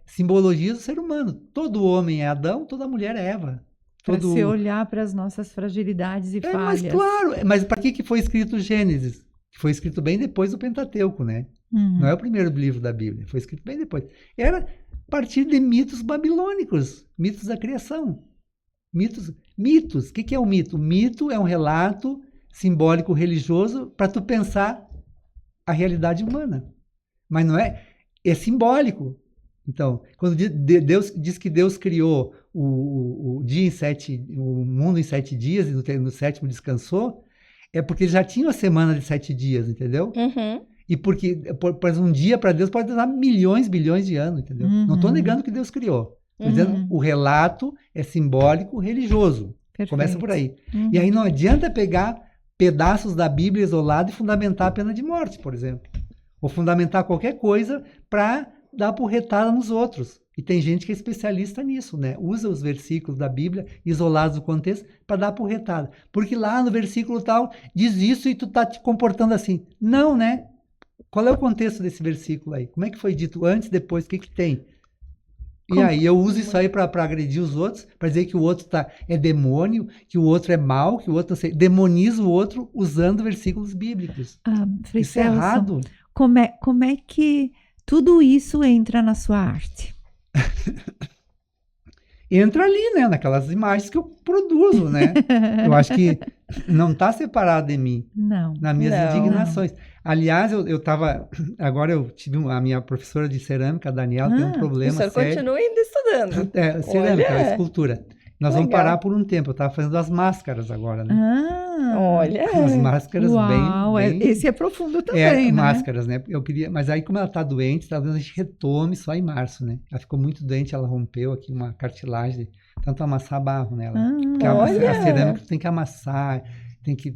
Simbologia do ser humano. Todo homem é Adão, toda mulher é Eva. Para se olhar para as nossas fragilidades e falhas. Mas claro, mas para que foi escrito o Gênesis? Foi escrito bem depois do Pentateuco, né? Não é o primeiro livro da Bíblia, foi escrito bem depois. Era a partir de mitos babilônicos, mitos da criação. Mitos. O que é um mito? O mito é um relato simbólico religioso para tu pensar a realidade humana. Mas não é simbólico. Então, quando Deus diz que Deus criou o mundo em 7 dias e no sétimo descansou, é porque já tinha a semana de 7 dias, entendeu? E porque um dia para Deus pode durar milhões, bilhões de anos, entendeu? Não estou negando que Deus criou. Estou dizendo, o relato é simbólico, religioso. Perfeito. Começa por aí. E aí não adianta pegar pedaços da Bíblia isolado e fundamentar a pena de morte, por exemplo. Ou fundamentar qualquer coisa para dar porretada nos outros. E tem gente que é especialista nisso, né? Usa os versículos da Bíblia isolados do contexto para dar porretada. Porque lá no versículo tal diz isso e tu tá te comportando assim. Não, né? Qual é o contexto desse versículo aí? Como é que foi dito antes, depois? O que tem? E aí eu uso isso aí para agredir os outros, para dizer que o outro é demônio, que o outro é mau, que o outro demoniza o outro usando versículos bíblicos. Isso é errado. Como é que tudo isso entra na sua arte? Entra ali, né? Naquelas imagens que eu produzo, né? Eu acho que não está separado de mim. Não. Nas minhas indignações. Aliás, agora eu tive a minha professora de cerâmica, a Daniela, tem um problema sério. O senhor continua ainda estudando. Cerâmica, escultura. Nós vamos parar por um tempo. Eu estava fazendo as máscaras agora, né? Olha! As máscaras bem... Esse é profundo também, né? Máscaras, né? Eu queria... Mas aí, como ela está doente, talvez a gente retome só em março, né? Ela ficou muito doente, ela rompeu aqui uma cartilagem, tanto amassar barro nela. Porque a cerâmica tem que amassar, tem que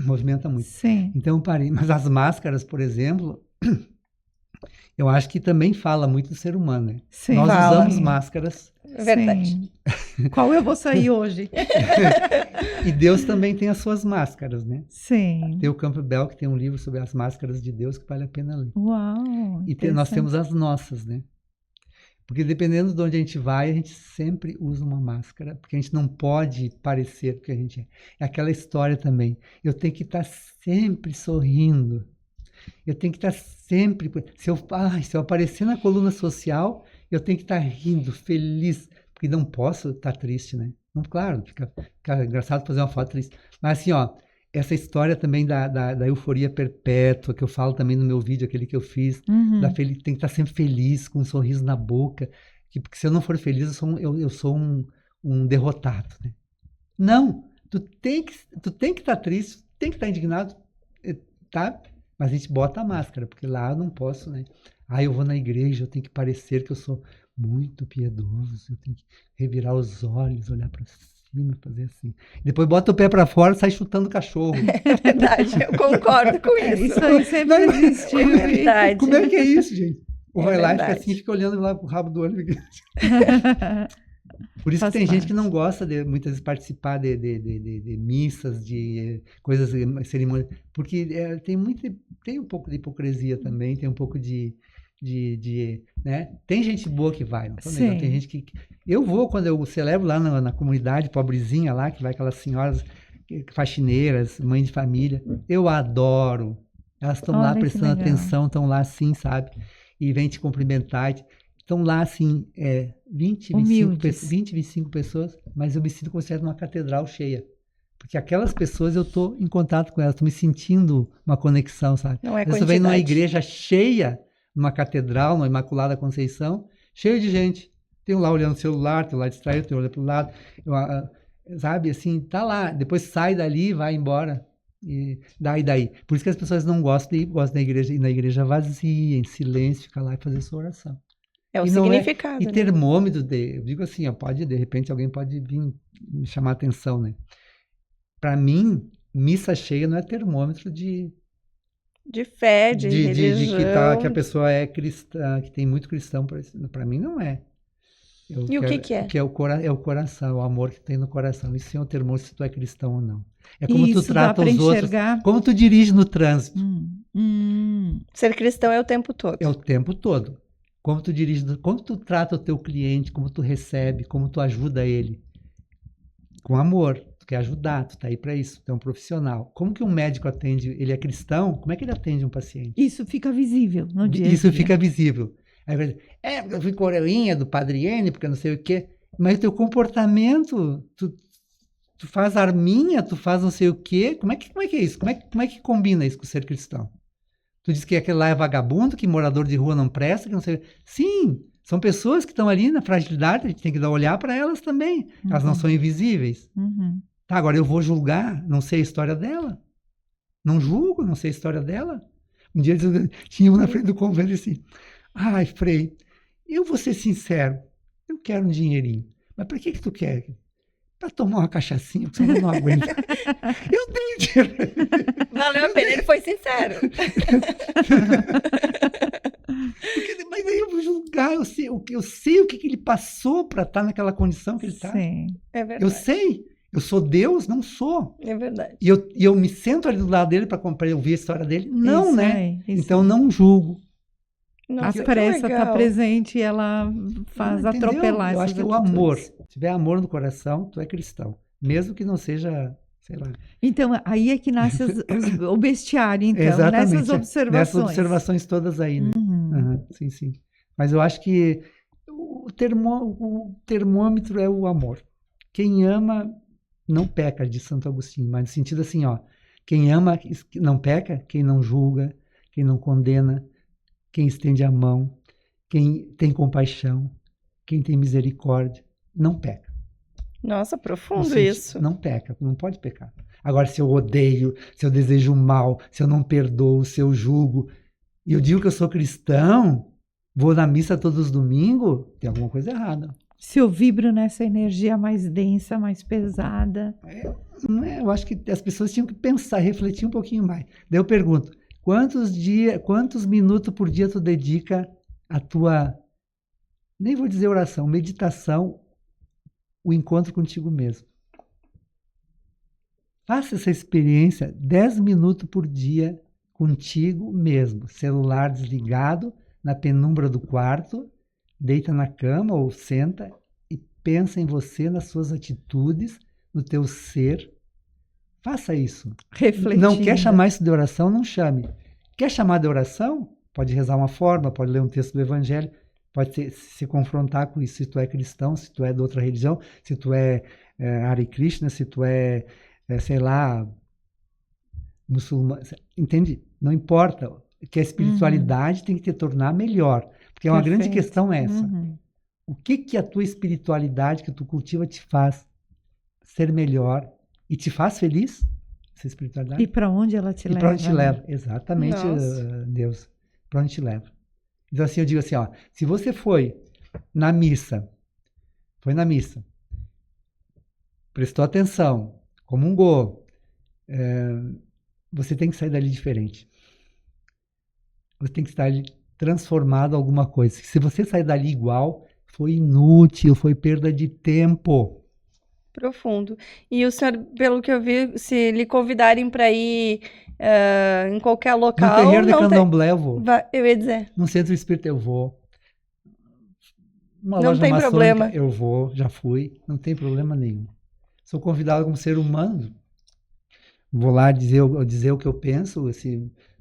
movimenta muito. Sim. Então eu parei. Mas as máscaras, por exemplo... Eu acho que também fala muito do ser humano, né? Sim, nós usamos máscaras. Verdade. Sim. Qual eu vou sair hoje? E Deus também tem as suas máscaras, né? Sim. Tem o Campbell, que tem um livro sobre as máscaras de Deus que vale a pena ler. Uau! E nós temos as nossas, né? Porque dependendo de onde a gente vai, a gente sempre usa uma máscara, porque a gente não pode parecer o que a gente é. É aquela história também. Eu tenho que estar sempre sorrindo. Eu tenho que estar sempre... Se eu aparecer na coluna social, eu tenho que estar rindo, feliz, porque não posso estar triste, né? Não, claro, fica engraçado fazer uma foto triste. Mas assim, ó, essa história também da euforia perpétua, que eu falo também no meu vídeo, aquele que eu fiz, tem que estar sempre feliz, com um sorriso na boca, porque se eu não for feliz, eu sou um derrotado, né? Não, tu tem que estar triste, tem que estar indignado, tá? Mas a gente bota a máscara, porque lá eu não posso, né? Eu vou na igreja, eu tenho que parecer que eu sou muito piedoso, eu tenho que revirar os olhos, olhar para cima, fazer assim. Depois bota o pé para fora e sai chutando o cachorro. É verdade, eu concordo com isso. Isso aí sempre existiu. É verdade. Como é que é isso, gente? Ou vai lá e fica verdade. assim, fica olhando lá pro rabo do olho. Por isso Faz que tem gente parte. que não gosta de muitas vezes participar de missas, de coisas, cerimônias, porque tem um pouco de hipocrisia também, tem um pouco né? Tem gente boa que vai, não tô negando, tem Sim. gente que... Eu vou quando eu celebro lá na comunidade pobrezinha lá, que vai aquelas senhoras faxineiras, mãe de família, eu adoro. Elas estão lá Olha que prestando legal. atenção, estão lá assim, sabe? E vem te cumprimentar, estão lá assim, 20, 25 pessoas, mas eu me sinto como se fosse uma catedral cheia. Porque aquelas pessoas, eu estou em contato com elas, estou me sentindo uma conexão, sabe? Não é Você vem numa quantidade. igreja cheia, numa catedral, numa Imaculada Conceição, cheio de gente. Tem um lá olhando o celular, tem um lá distraído, tem um olhando para o lado. Sabe, assim, tá lá. Depois sai dali e vai embora. E daí. Por isso que as pessoas não gostam de ir, gostam da igreja, ir na igreja vazia, em silêncio, ficar lá e fazer sua oração. É o E não significado, E né? termômetro, eu digo assim, ó, de repente alguém pode vir me chamar a atenção, né? Para mim, missa cheia não é termômetro de fé, de religião. que a pessoa é cristã, que tem muito cristão. Para mim não é. E o que é? Que é o coração, o amor que tem no coração. Isso é o termômetro se tu é cristão ou não. É como tu trata os outros, como tu dirige no trânsito. Ser cristão é o tempo todo. É o tempo todo. Como tu dirige, como tu trata o teu cliente, como tu recebe, como tu ajuda ele. Com amor. Tu quer ajudar, tu tá aí para isso, tu é um profissional. Como que um médico atende, ele é cristão, como é que ele atende um paciente? Isso fica visível no dia a dia. Isso fica visível. Aí vai dizer, porque eu fui coroinha do Padre N, porque eu não sei o quê. Mas o teu comportamento, tu faz arminha, tu faz não sei o quê. Como é que é isso? Como é que combina isso com ser cristão? Tu diz que aquele lá é vagabundo, que morador de rua não presta, que não sei o quê. Sim, são pessoas que estão ali na fragilidade, a gente tem que dar olhar para elas também. Elas não são invisíveis. Tá, agora eu vou julgar, não sei a história dela. Não julgo, não sei a história dela. Um dia tinha um na frente do convento e assim, ai, Frei, eu vou ser sincero, eu quero um dinheirinho. Mas para que tu quer? Para tomar uma cachaçinha, porque senão eu não aguento. Eu tenho dinheiro. Valeu a pena, ele foi sincero. Mas aí eu vou julgar, eu sei o que ele passou para estar naquela condição que ele está. Sim. É verdade. Eu sei. Eu sou Deus? Não sou. É verdade. E eu me sento ali do lado dele para ouvir a história dele? Não, Isso né? aí, isso Então aí. não julgo. Nossa, A que pressa está legal. presente e ela faz Entendeu? atropelar Eu essas acho que é o atitudes. amor. Se tiver amor no coração, tu é cristão. Mesmo que não seja, sei lá. Então, aí é que nasce o bestiário, então, Exatamente. nessas observações. Nessas observações todas aí, né? Uhum, sim, sim. Mas eu acho que o termômetro é o amor. Quem ama não peca, de Santo Agostinho, mas no sentido assim, ó, quem ama não peca, quem não julga, quem não condena, quem estende a mão, quem tem compaixão, quem tem misericórdia, não peca. Nossa, No profundo sentido, isso. não peca, não pode pecar. Agora, se eu odeio, se eu desejo mal, se eu não perdoo, se eu julgo, e eu digo que eu sou cristão, vou na missa todos os domingos, tem alguma coisa errada. Se eu vibro nessa energia mais densa, mais pesada. Eu acho que as pessoas tinham que pensar, refletir um pouquinho mais. Daí eu pergunto, quantos minutos por dia tu dedica à tua, nem vou dizer oração, meditação, o encontro contigo mesmo? Faça essa experiência 10 minutos por dia contigo mesmo. Celular desligado, na penumbra do quarto, deita na cama ou senta e pensa em você, nas suas atitudes, no teu ser. Faça isso. Refletindo. Não quer chamar isso de oração? Não chame. Quer chamar de oração? Pode rezar uma forma, pode ler um texto do Evangelho, pode se confrontar com isso, se tu é cristão, se tu é de outra religião, se tu é Hare Krishna, se tu é, sei lá, muçulmano, entende? Não importa, que a espiritualidade tem que te tornar melhor, porque é uma grande Perfeito. questão essa. Uhum. O que a tua espiritualidade que tu cultiva te faz ser melhor e te faz feliz? Essa espiritualidade? E para onde ela te E leva? para onde te né? leva? Exatamente, Nossa. Deus. Para onde te leva? Então assim, eu digo assim, ó, se você foi na missa, prestou atenção, comungou, você tem que sair dali diferente. Você tem que estar transformado em alguma coisa. Se você sair dali igual, foi inútil, foi perda de tempo. Profundo. E o senhor, pelo que eu vi, se lhe convidarem para ir em qualquer No local, terreiro de não tem... candomblé eu vou. Eu ia dizer, No centro espírita eu vou. Uma não loja tem maçônica problema. eu vou, já fui. Não tem problema nenhum. Sou convidado como ser humano. Vou lá dizer o que eu penso.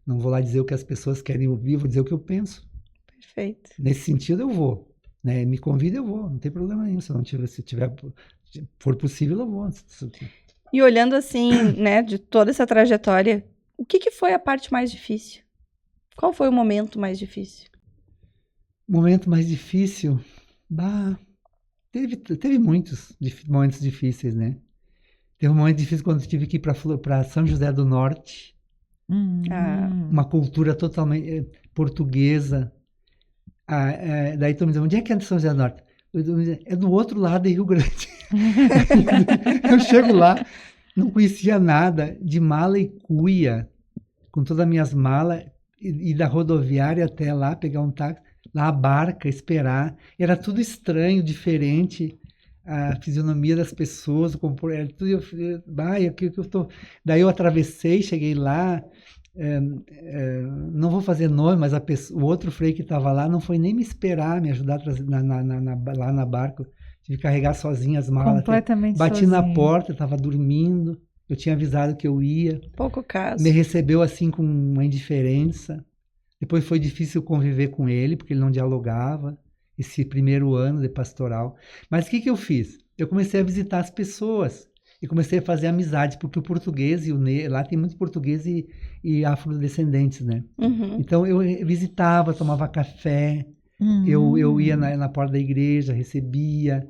Não vou lá dizer o que as pessoas querem ouvir, vou dizer o que eu penso. Perfeito. Nesse sentido eu vou. Né? Me convida, eu vou. Não tem problema nenhum. Se for possível, eu vou. E olhando assim, né, de toda essa trajetória, o que foi a parte mais difícil? Qual foi o momento mais difícil? Momento mais difícil? Bah, teve muitos momentos difíceis, né? Teve um momento difícil quando eu tive que ir para São José do Norte. Uma cultura totalmente portuguesa. Daí tu me diz, onde é que é São José do Norte? É do outro lado de Rio Grande. Eu chego lá, não conhecia nada, de mala e cuia, com todas as minhas malas, e da rodoviária até lá, pegar um táxi, lá a barca, esperar. Era tudo estranho, diferente, a fisionomia das pessoas, era tudo, daí eu atravessei, cheguei lá, não vou fazer nome, mas o outro freio que estava lá não foi nem me esperar, me ajudar lá na barca. Tive que carregar sozinho as malas. Completamente Bati sozinho. na porta, estava dormindo. Eu tinha avisado que eu ia. Pouco caso. Me recebeu assim com uma indiferença. Depois foi difícil conviver com ele, porque ele não dialogava. Esse primeiro ano de pastoral. Mas o que eu fiz? Eu comecei a visitar as pessoas. E comecei a fazer amizade, porque o português lá tem muito português e afrodescendentes, né? Uhum. Então eu visitava, tomava café, eu ia na porta da igreja, recebia,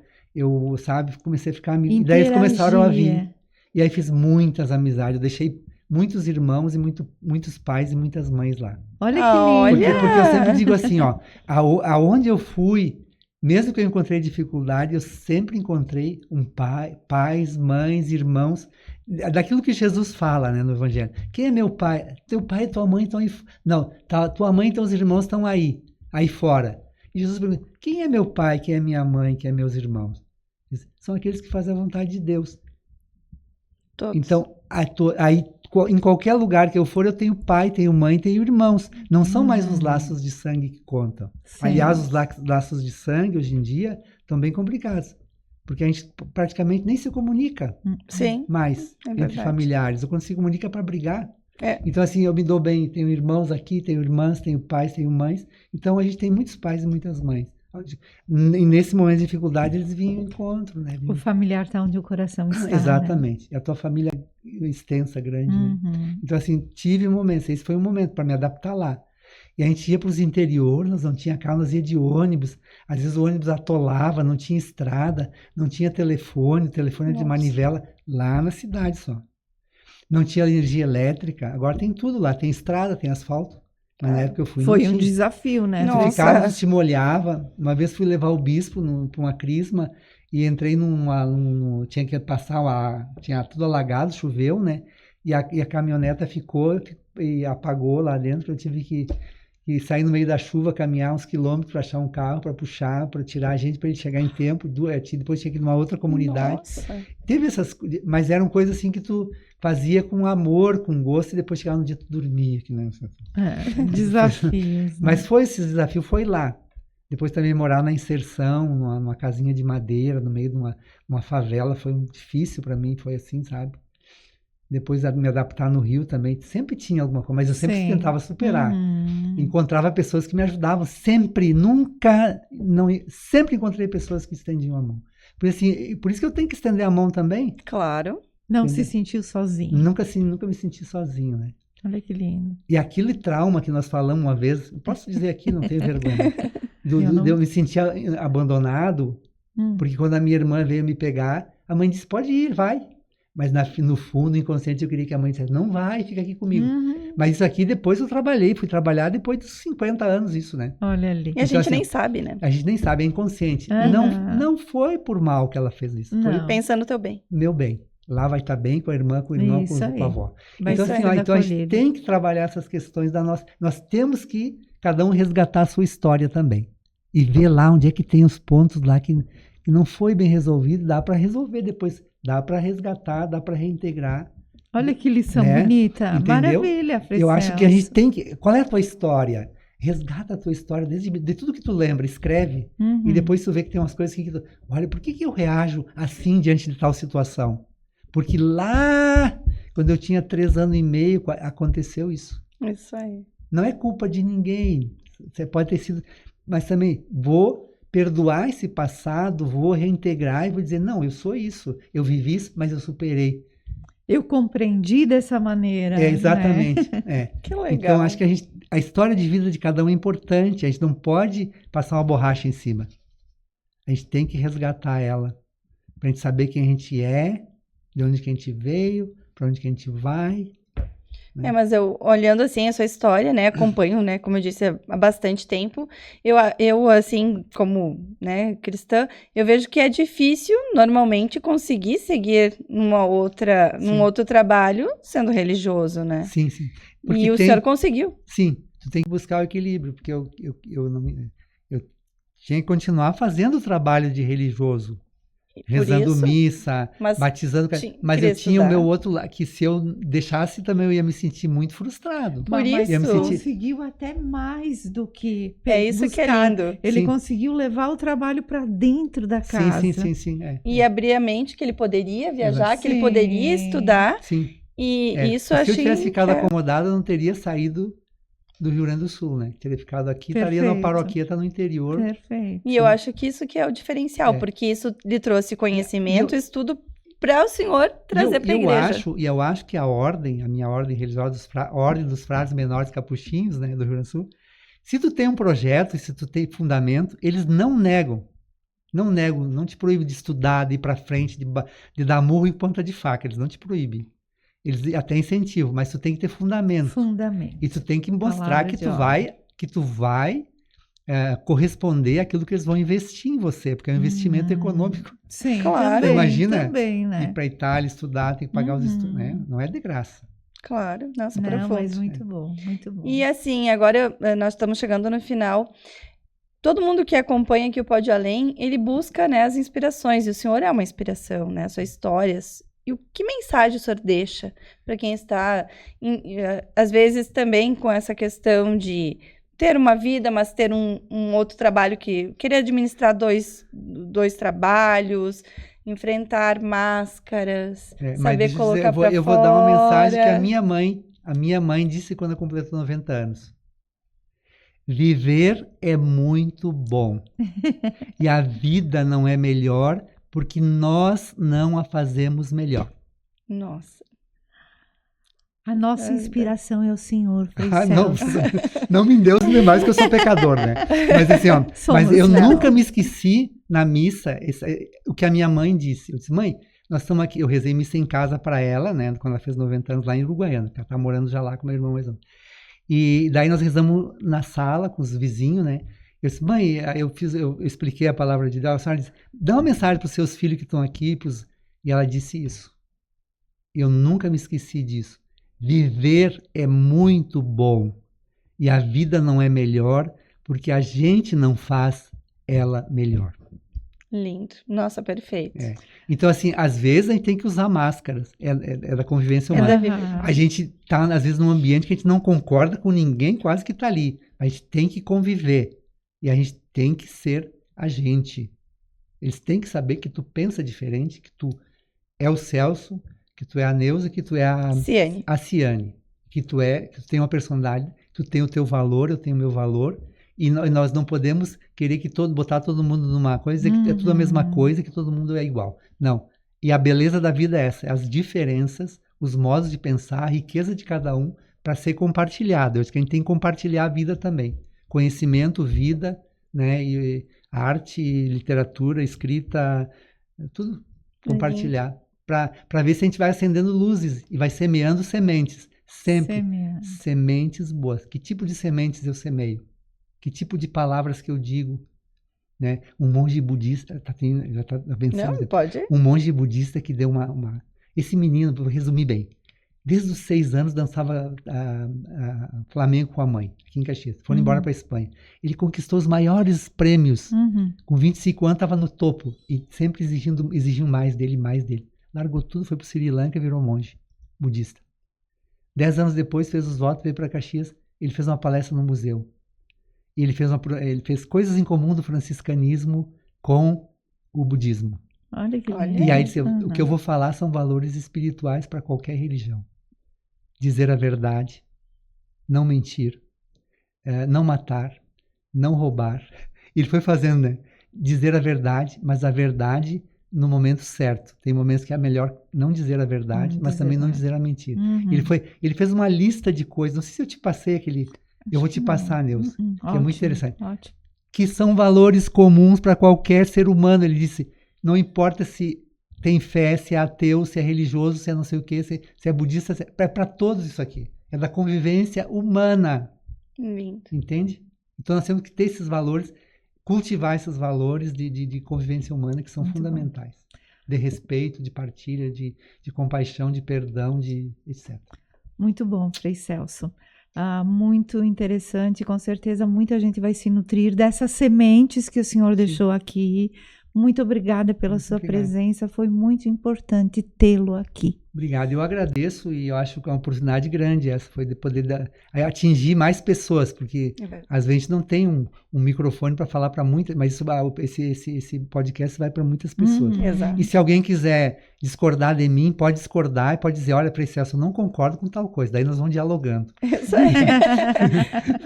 comecei a ficar amigo. E daí eles começaram a vir. E aí fiz muitas amizades, eu deixei muitos irmãos e muitos pais e muitas mães lá. Olha que lindo! Porque eu sempre digo assim, ó, aonde eu fui, mesmo que eu encontrei dificuldade, eu sempre encontrei pais, mães, irmãos, daquilo que Jesus fala, né, no Evangelho. Quem é meu pai? Teu pai e tua mãe estão aí. Não, tua mãe e teus irmãos estão aí fora. E Jesus pergunta, quem é meu pai, quem é minha mãe, quem é meus irmãos? São aqueles que fazem a vontade de Deus. Todos. Então, aí, em qualquer lugar que eu for, eu tenho pai, tenho mãe, tenho irmãos. Não são mais os laços de sangue que contam. Sim. Aliás, os laços de sangue, hoje em dia, estão bem complicados. Porque a gente praticamente nem se comunica Sim, mais é entre verdade. familiares. Ou quando se comunica para brigar. É. Então, assim, eu me dou bem. Tenho irmãos aqui, tenho irmãs, tenho pais, tenho mães. Então, a gente tem muitos pais e muitas mães. E nesse momento de dificuldade, eles vinham ao encontro, né? O familiar está onde o coração está. Exatamente. Né? A tua família é extensa, grande, né? Então, assim, tive um momento. Esse foi um momento para me adaptar lá. E a gente ia para os interiores, nós não tinha carro, nós ia de ônibus. Às vezes o ônibus atolava, não tinha estrada, não tinha telefone de manivela, lá na cidade só. Não tinha energia elétrica, agora tem tudo lá, tem estrada, tem asfalto. Mas na época eu fui. Foi um desafio, né? Tu ficava, tu te molhava. Uma vez fui levar o bispo para uma crisma e entrei tinha que passar, tinha tudo alagado, choveu, né? E a caminhoneta ficou e apagou lá dentro. Eu tive que sair no meio da chuva, caminhar uns quilômetros para achar um carro, para puxar, para tirar a gente, para ele chegar em tempo. Depois tinha que ir numa outra comunidade. Nossa. Teve mas eram coisas assim que tu fazia com amor, com gosto, e depois chegava no dia tu dormia. Desafios. Né? Mas esse desafio foi lá. Depois também morar na Inserção, numa casinha de madeira, no meio de uma favela, foi difícil para mim, foi assim, sabe? Depois me adaptar no Rio também. Sempre tinha alguma coisa, mas eu sempre Sim. tentava superar. Uhum. Encontrava pessoas que me ajudavam. Sempre, nunca, não, sempre encontrei pessoas que estendiam a mão. Por isso que eu tenho que estender a mão também. Claro. Não Entendeu? se sentiu sozinho. Nunca me senti sozinho, né? Olha que lindo. E aquele trauma que nós falamos uma vez, posso dizer aqui, não tenho vergonha, de eu me sentir abandonado, porque quando a minha irmã veio me pegar, a mãe disse, pode ir, vai. Mas no fundo, inconsciente, eu queria que a mãe dissesse, não vai, fica aqui comigo. Uhum. Mas isso aqui depois eu fui trabalhar depois dos 50 anos isso, né? Olha ali. E a Então, gente assim, nem sabe, né? A gente nem sabe, é inconsciente. Aham. Não foi por mal que ela fez isso, foi Não. Pensa no teu bem. meu bem. Lá vai estar bem com a irmã, com o irmão, Isso com aí. a avó. Vai Então, ser assim, então a gente acolhido. tem que trabalhar essas questões da nossa. Nós temos que, cada um, resgatar a sua história também. E ver lá onde é que tem os pontos lá que não foi bem resolvido, dá para resolver depois. Dá para resgatar, dá para reintegrar. Olha que lição né? bonita. Entendeu? Maravilha, Frei Eu acho que a Celso. gente tem que. Qual é a tua história? Resgata a tua história de tudo que tu lembra, escreve. Uhum. E depois tu vê que tem umas coisas que tu, olha, por que eu reajo assim diante de tal situação? Porque lá, quando eu tinha 3 anos e meio, aconteceu isso. Isso aí. Não é culpa de ninguém. Você pode ter sido. Mas também vou perdoar esse passado, vou reintegrar e vou dizer, não, eu sou isso. Eu vivi isso, mas eu superei. Eu compreendi dessa maneira. É, exatamente. Né? É. Que legal. Então, acho que a história de vida de cada um é importante. A gente não pode passar uma borracha em cima. A gente tem que resgatar ela. Para a gente saber quem a gente é, de onde que a gente veio, para onde que a gente vai. Né? Mas eu, olhando assim a sua história, né, acompanho, né, como eu disse, há bastante tempo, eu assim, como, né, cristã, eu vejo que é difícil, normalmente, conseguir seguir num outro trabalho sendo religioso, né? Sim, sim. E o senhor conseguiu. Sim, tu tem que buscar o equilíbrio, porque eu tinha que continuar fazendo o trabalho de religioso. Rezando missa, batizando, mas eu tinha o meu outro lado, que se eu deixasse também eu ia me sentir muito frustrado. Por isso, ele conseguiu até mais do que isso buscar. Que é lindo. Ele Sim. conseguiu levar o trabalho para dentro da casa. Sim. E abrir a mente que ele poderia viajar, que ele poderia estudar. Sim. E isso eu achei... Se eu tivesse ficado acomodado, eu não teria saído do Rio Grande do Sul, né? Teria ficado aqui, estaria na paróquia, no interior. Perfeito. E eu acho que isso que é o diferencial, porque isso lhe trouxe conhecimento, estudo para o senhor trazer para a igreja. Eu acho que a minha ordem religiosa, a ordem dos frades menores capuchinhos, né, do Rio Grande do Sul, se tu tem um projeto e se tu tem fundamento, eles não negam, não te proíbem de estudar, de ir para frente, de dar murro em ponta de faca, eles não te proíbem. Eles até incentivam, mas tu tem que ter fundamento. E tu tem que mostrar que tu vai corresponder àquilo que eles vão investir em você, porque é um investimento econômico. Sim, claro. Imagina também, né? Ir para a Itália estudar, tem que pagar os estudos, né? Não é de graça. Claro, nossa, não, profundo. Mas muito bom, muito bom. E assim, agora nós estamos chegando no final. Todo mundo que acompanha aqui o Pode Além, ele busca, né, as inspirações, e o senhor é uma inspiração, né, suas histórias. E que mensagem o senhor deixa para quem está, às vezes, também com essa questão de ter uma vida, mas ter um outro trabalho querer administrar dois trabalhos, enfrentar máscaras, saber colocar para fora. Eu vou dar uma mensagem que a minha mãe disse quando eu completou 90 anos. Viver é muito bom. E a vida não é melhor porque nós não a fazemos melhor. Nossa. A nossa inspiração é o Senhor, Frei não me endeuses demais que eu sou pecador, né? Mas assim, mas eu nunca me esqueci na missa o que a minha mãe disse. Eu disse, mãe, nós estamos aqui, eu rezei missa em casa para ela, né? Quando ela fez 90 anos lá em Uruguaiana, que ela está morando já lá com meu irmão mais novo. E daí nós rezamos na sala com os vizinhos, né? Eu disse, mãe, eu expliquei a palavra de Deus, a senhora disse, dá uma mensagem para os seus filhos que estão aqui, e ela disse isso. Eu nunca me esqueci disso. Viver é muito bom, e a vida não é melhor, porque a gente não faz ela melhor. Lindo. Nossa, perfeito. Então, assim, às vezes a gente tem que usar máscaras, é da convivência humana. A gente está, às vezes, num ambiente que a gente não concorda com ninguém quase que está ali. A gente tem que conviver. E a gente tem que ser a gente. Eles têm que saber que tu pensa diferente, que tu é o Celso, que tu é a Neuza, que tu é Ciane. a Ciane, que tu tem uma personalidade, tu tem o teu valor, eu tenho o meu valor, e nós não podemos querer botar todo mundo numa coisa, dizer que é tudo a mesma coisa, que todo mundo é igual. Não. E a beleza da vida é essa, as diferenças, os modos de pensar, a riqueza de cada um, para ser compartilhado. Eu acho que a gente tem que compartilhar a vida também. Conhecimento, vida, né? E arte, literatura, escrita, tudo compartilhar. Para ver se a gente vai acendendo luzes e vai semeando sementes. Sempre. Sementes boas. Que tipo de sementes eu semeio? Que tipo de palavras que eu digo? Né? Um monge budista, já está pensando. Não, pode. Um monge budista que deu Esse menino, vou resumir bem, desde os 6 anos dançava flamenco com a mãe, aqui em Caxias. Foram embora para a Espanha. Ele conquistou os maiores prêmios. Com 25 anos estava no topo e sempre exigiam mais dele. Largou tudo, foi para o Sri Lanka e virou monge budista. 10 anos depois fez os votos, veio para Caxias. Ele fez uma palestra no museu. E ele fez coisas em comum do franciscanismo com o budismo. Olha que lindo. E aí o que eu vou falar são valores espirituais para qualquer religião. Dizer a verdade, não mentir, não matar, não roubar. Ele foi fazendo, né? Dizer a verdade, mas a verdade no momento certo. Tem momentos que é melhor não dizer a verdade, mas também não dizer a mentira. Ele fez uma lista de coisas. Não sei se eu te passei aquele... Eu vou te passar, Neuza, que é muito interessante. Ótimo. Que são valores comuns para qualquer ser humano. Ele disse, não importa se tem fé, se é ateu, se é religioso, se é não sei o quê, se é budista, é para todos isso aqui. É da convivência humana. Lindo. Entende? Então nós temos que ter esses valores, cultivar esses valores de convivência humana que são muito fundamentais. Bom. De respeito, de partilha, de compaixão, de perdão, etc. Muito bom, Frei Celso. Muito interessante, com certeza muita gente vai se nutrir dessas sementes que o senhor deixou aqui. Muito obrigada pela sua presença, foi muito importante tê-lo aqui. Obrigado, eu agradeço e eu acho que é uma oportunidade grande essa, foi de poder atingir mais pessoas, porque às vezes a gente não tem um microfone para falar para muitas, mas esse podcast vai para muitas pessoas. E se alguém quiser discordar de mim, pode discordar e pode dizer, olha, Frei Celso, eu não concordo com tal coisa, daí nós vamos dialogando. Isso aí.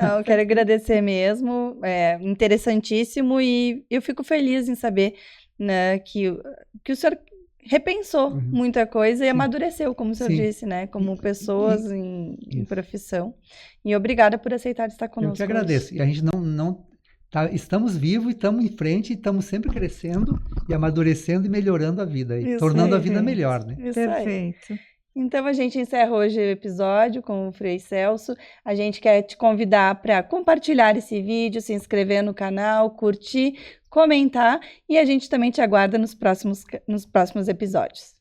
Não, eu quero agradecer mesmo, é interessantíssimo e eu fico feliz em saber, né, que o senhor repensou muita coisa e amadureceu, como o senhor disse, né? Como pessoas em profissão. E obrigada por aceitar estar conosco. Eu que agradeço. E a gente estamos vivos, estamos em frente, estamos sempre crescendo e amadurecendo e melhorando a vida, e tornando a vida melhor, né? Isso perfeito. Aí. Então a gente encerra hoje o episódio com o Frei Celso. A gente quer te convidar para compartilhar esse vídeo, se inscrever no canal, curtir, comentar e a gente também te aguarda nos próximos episódios.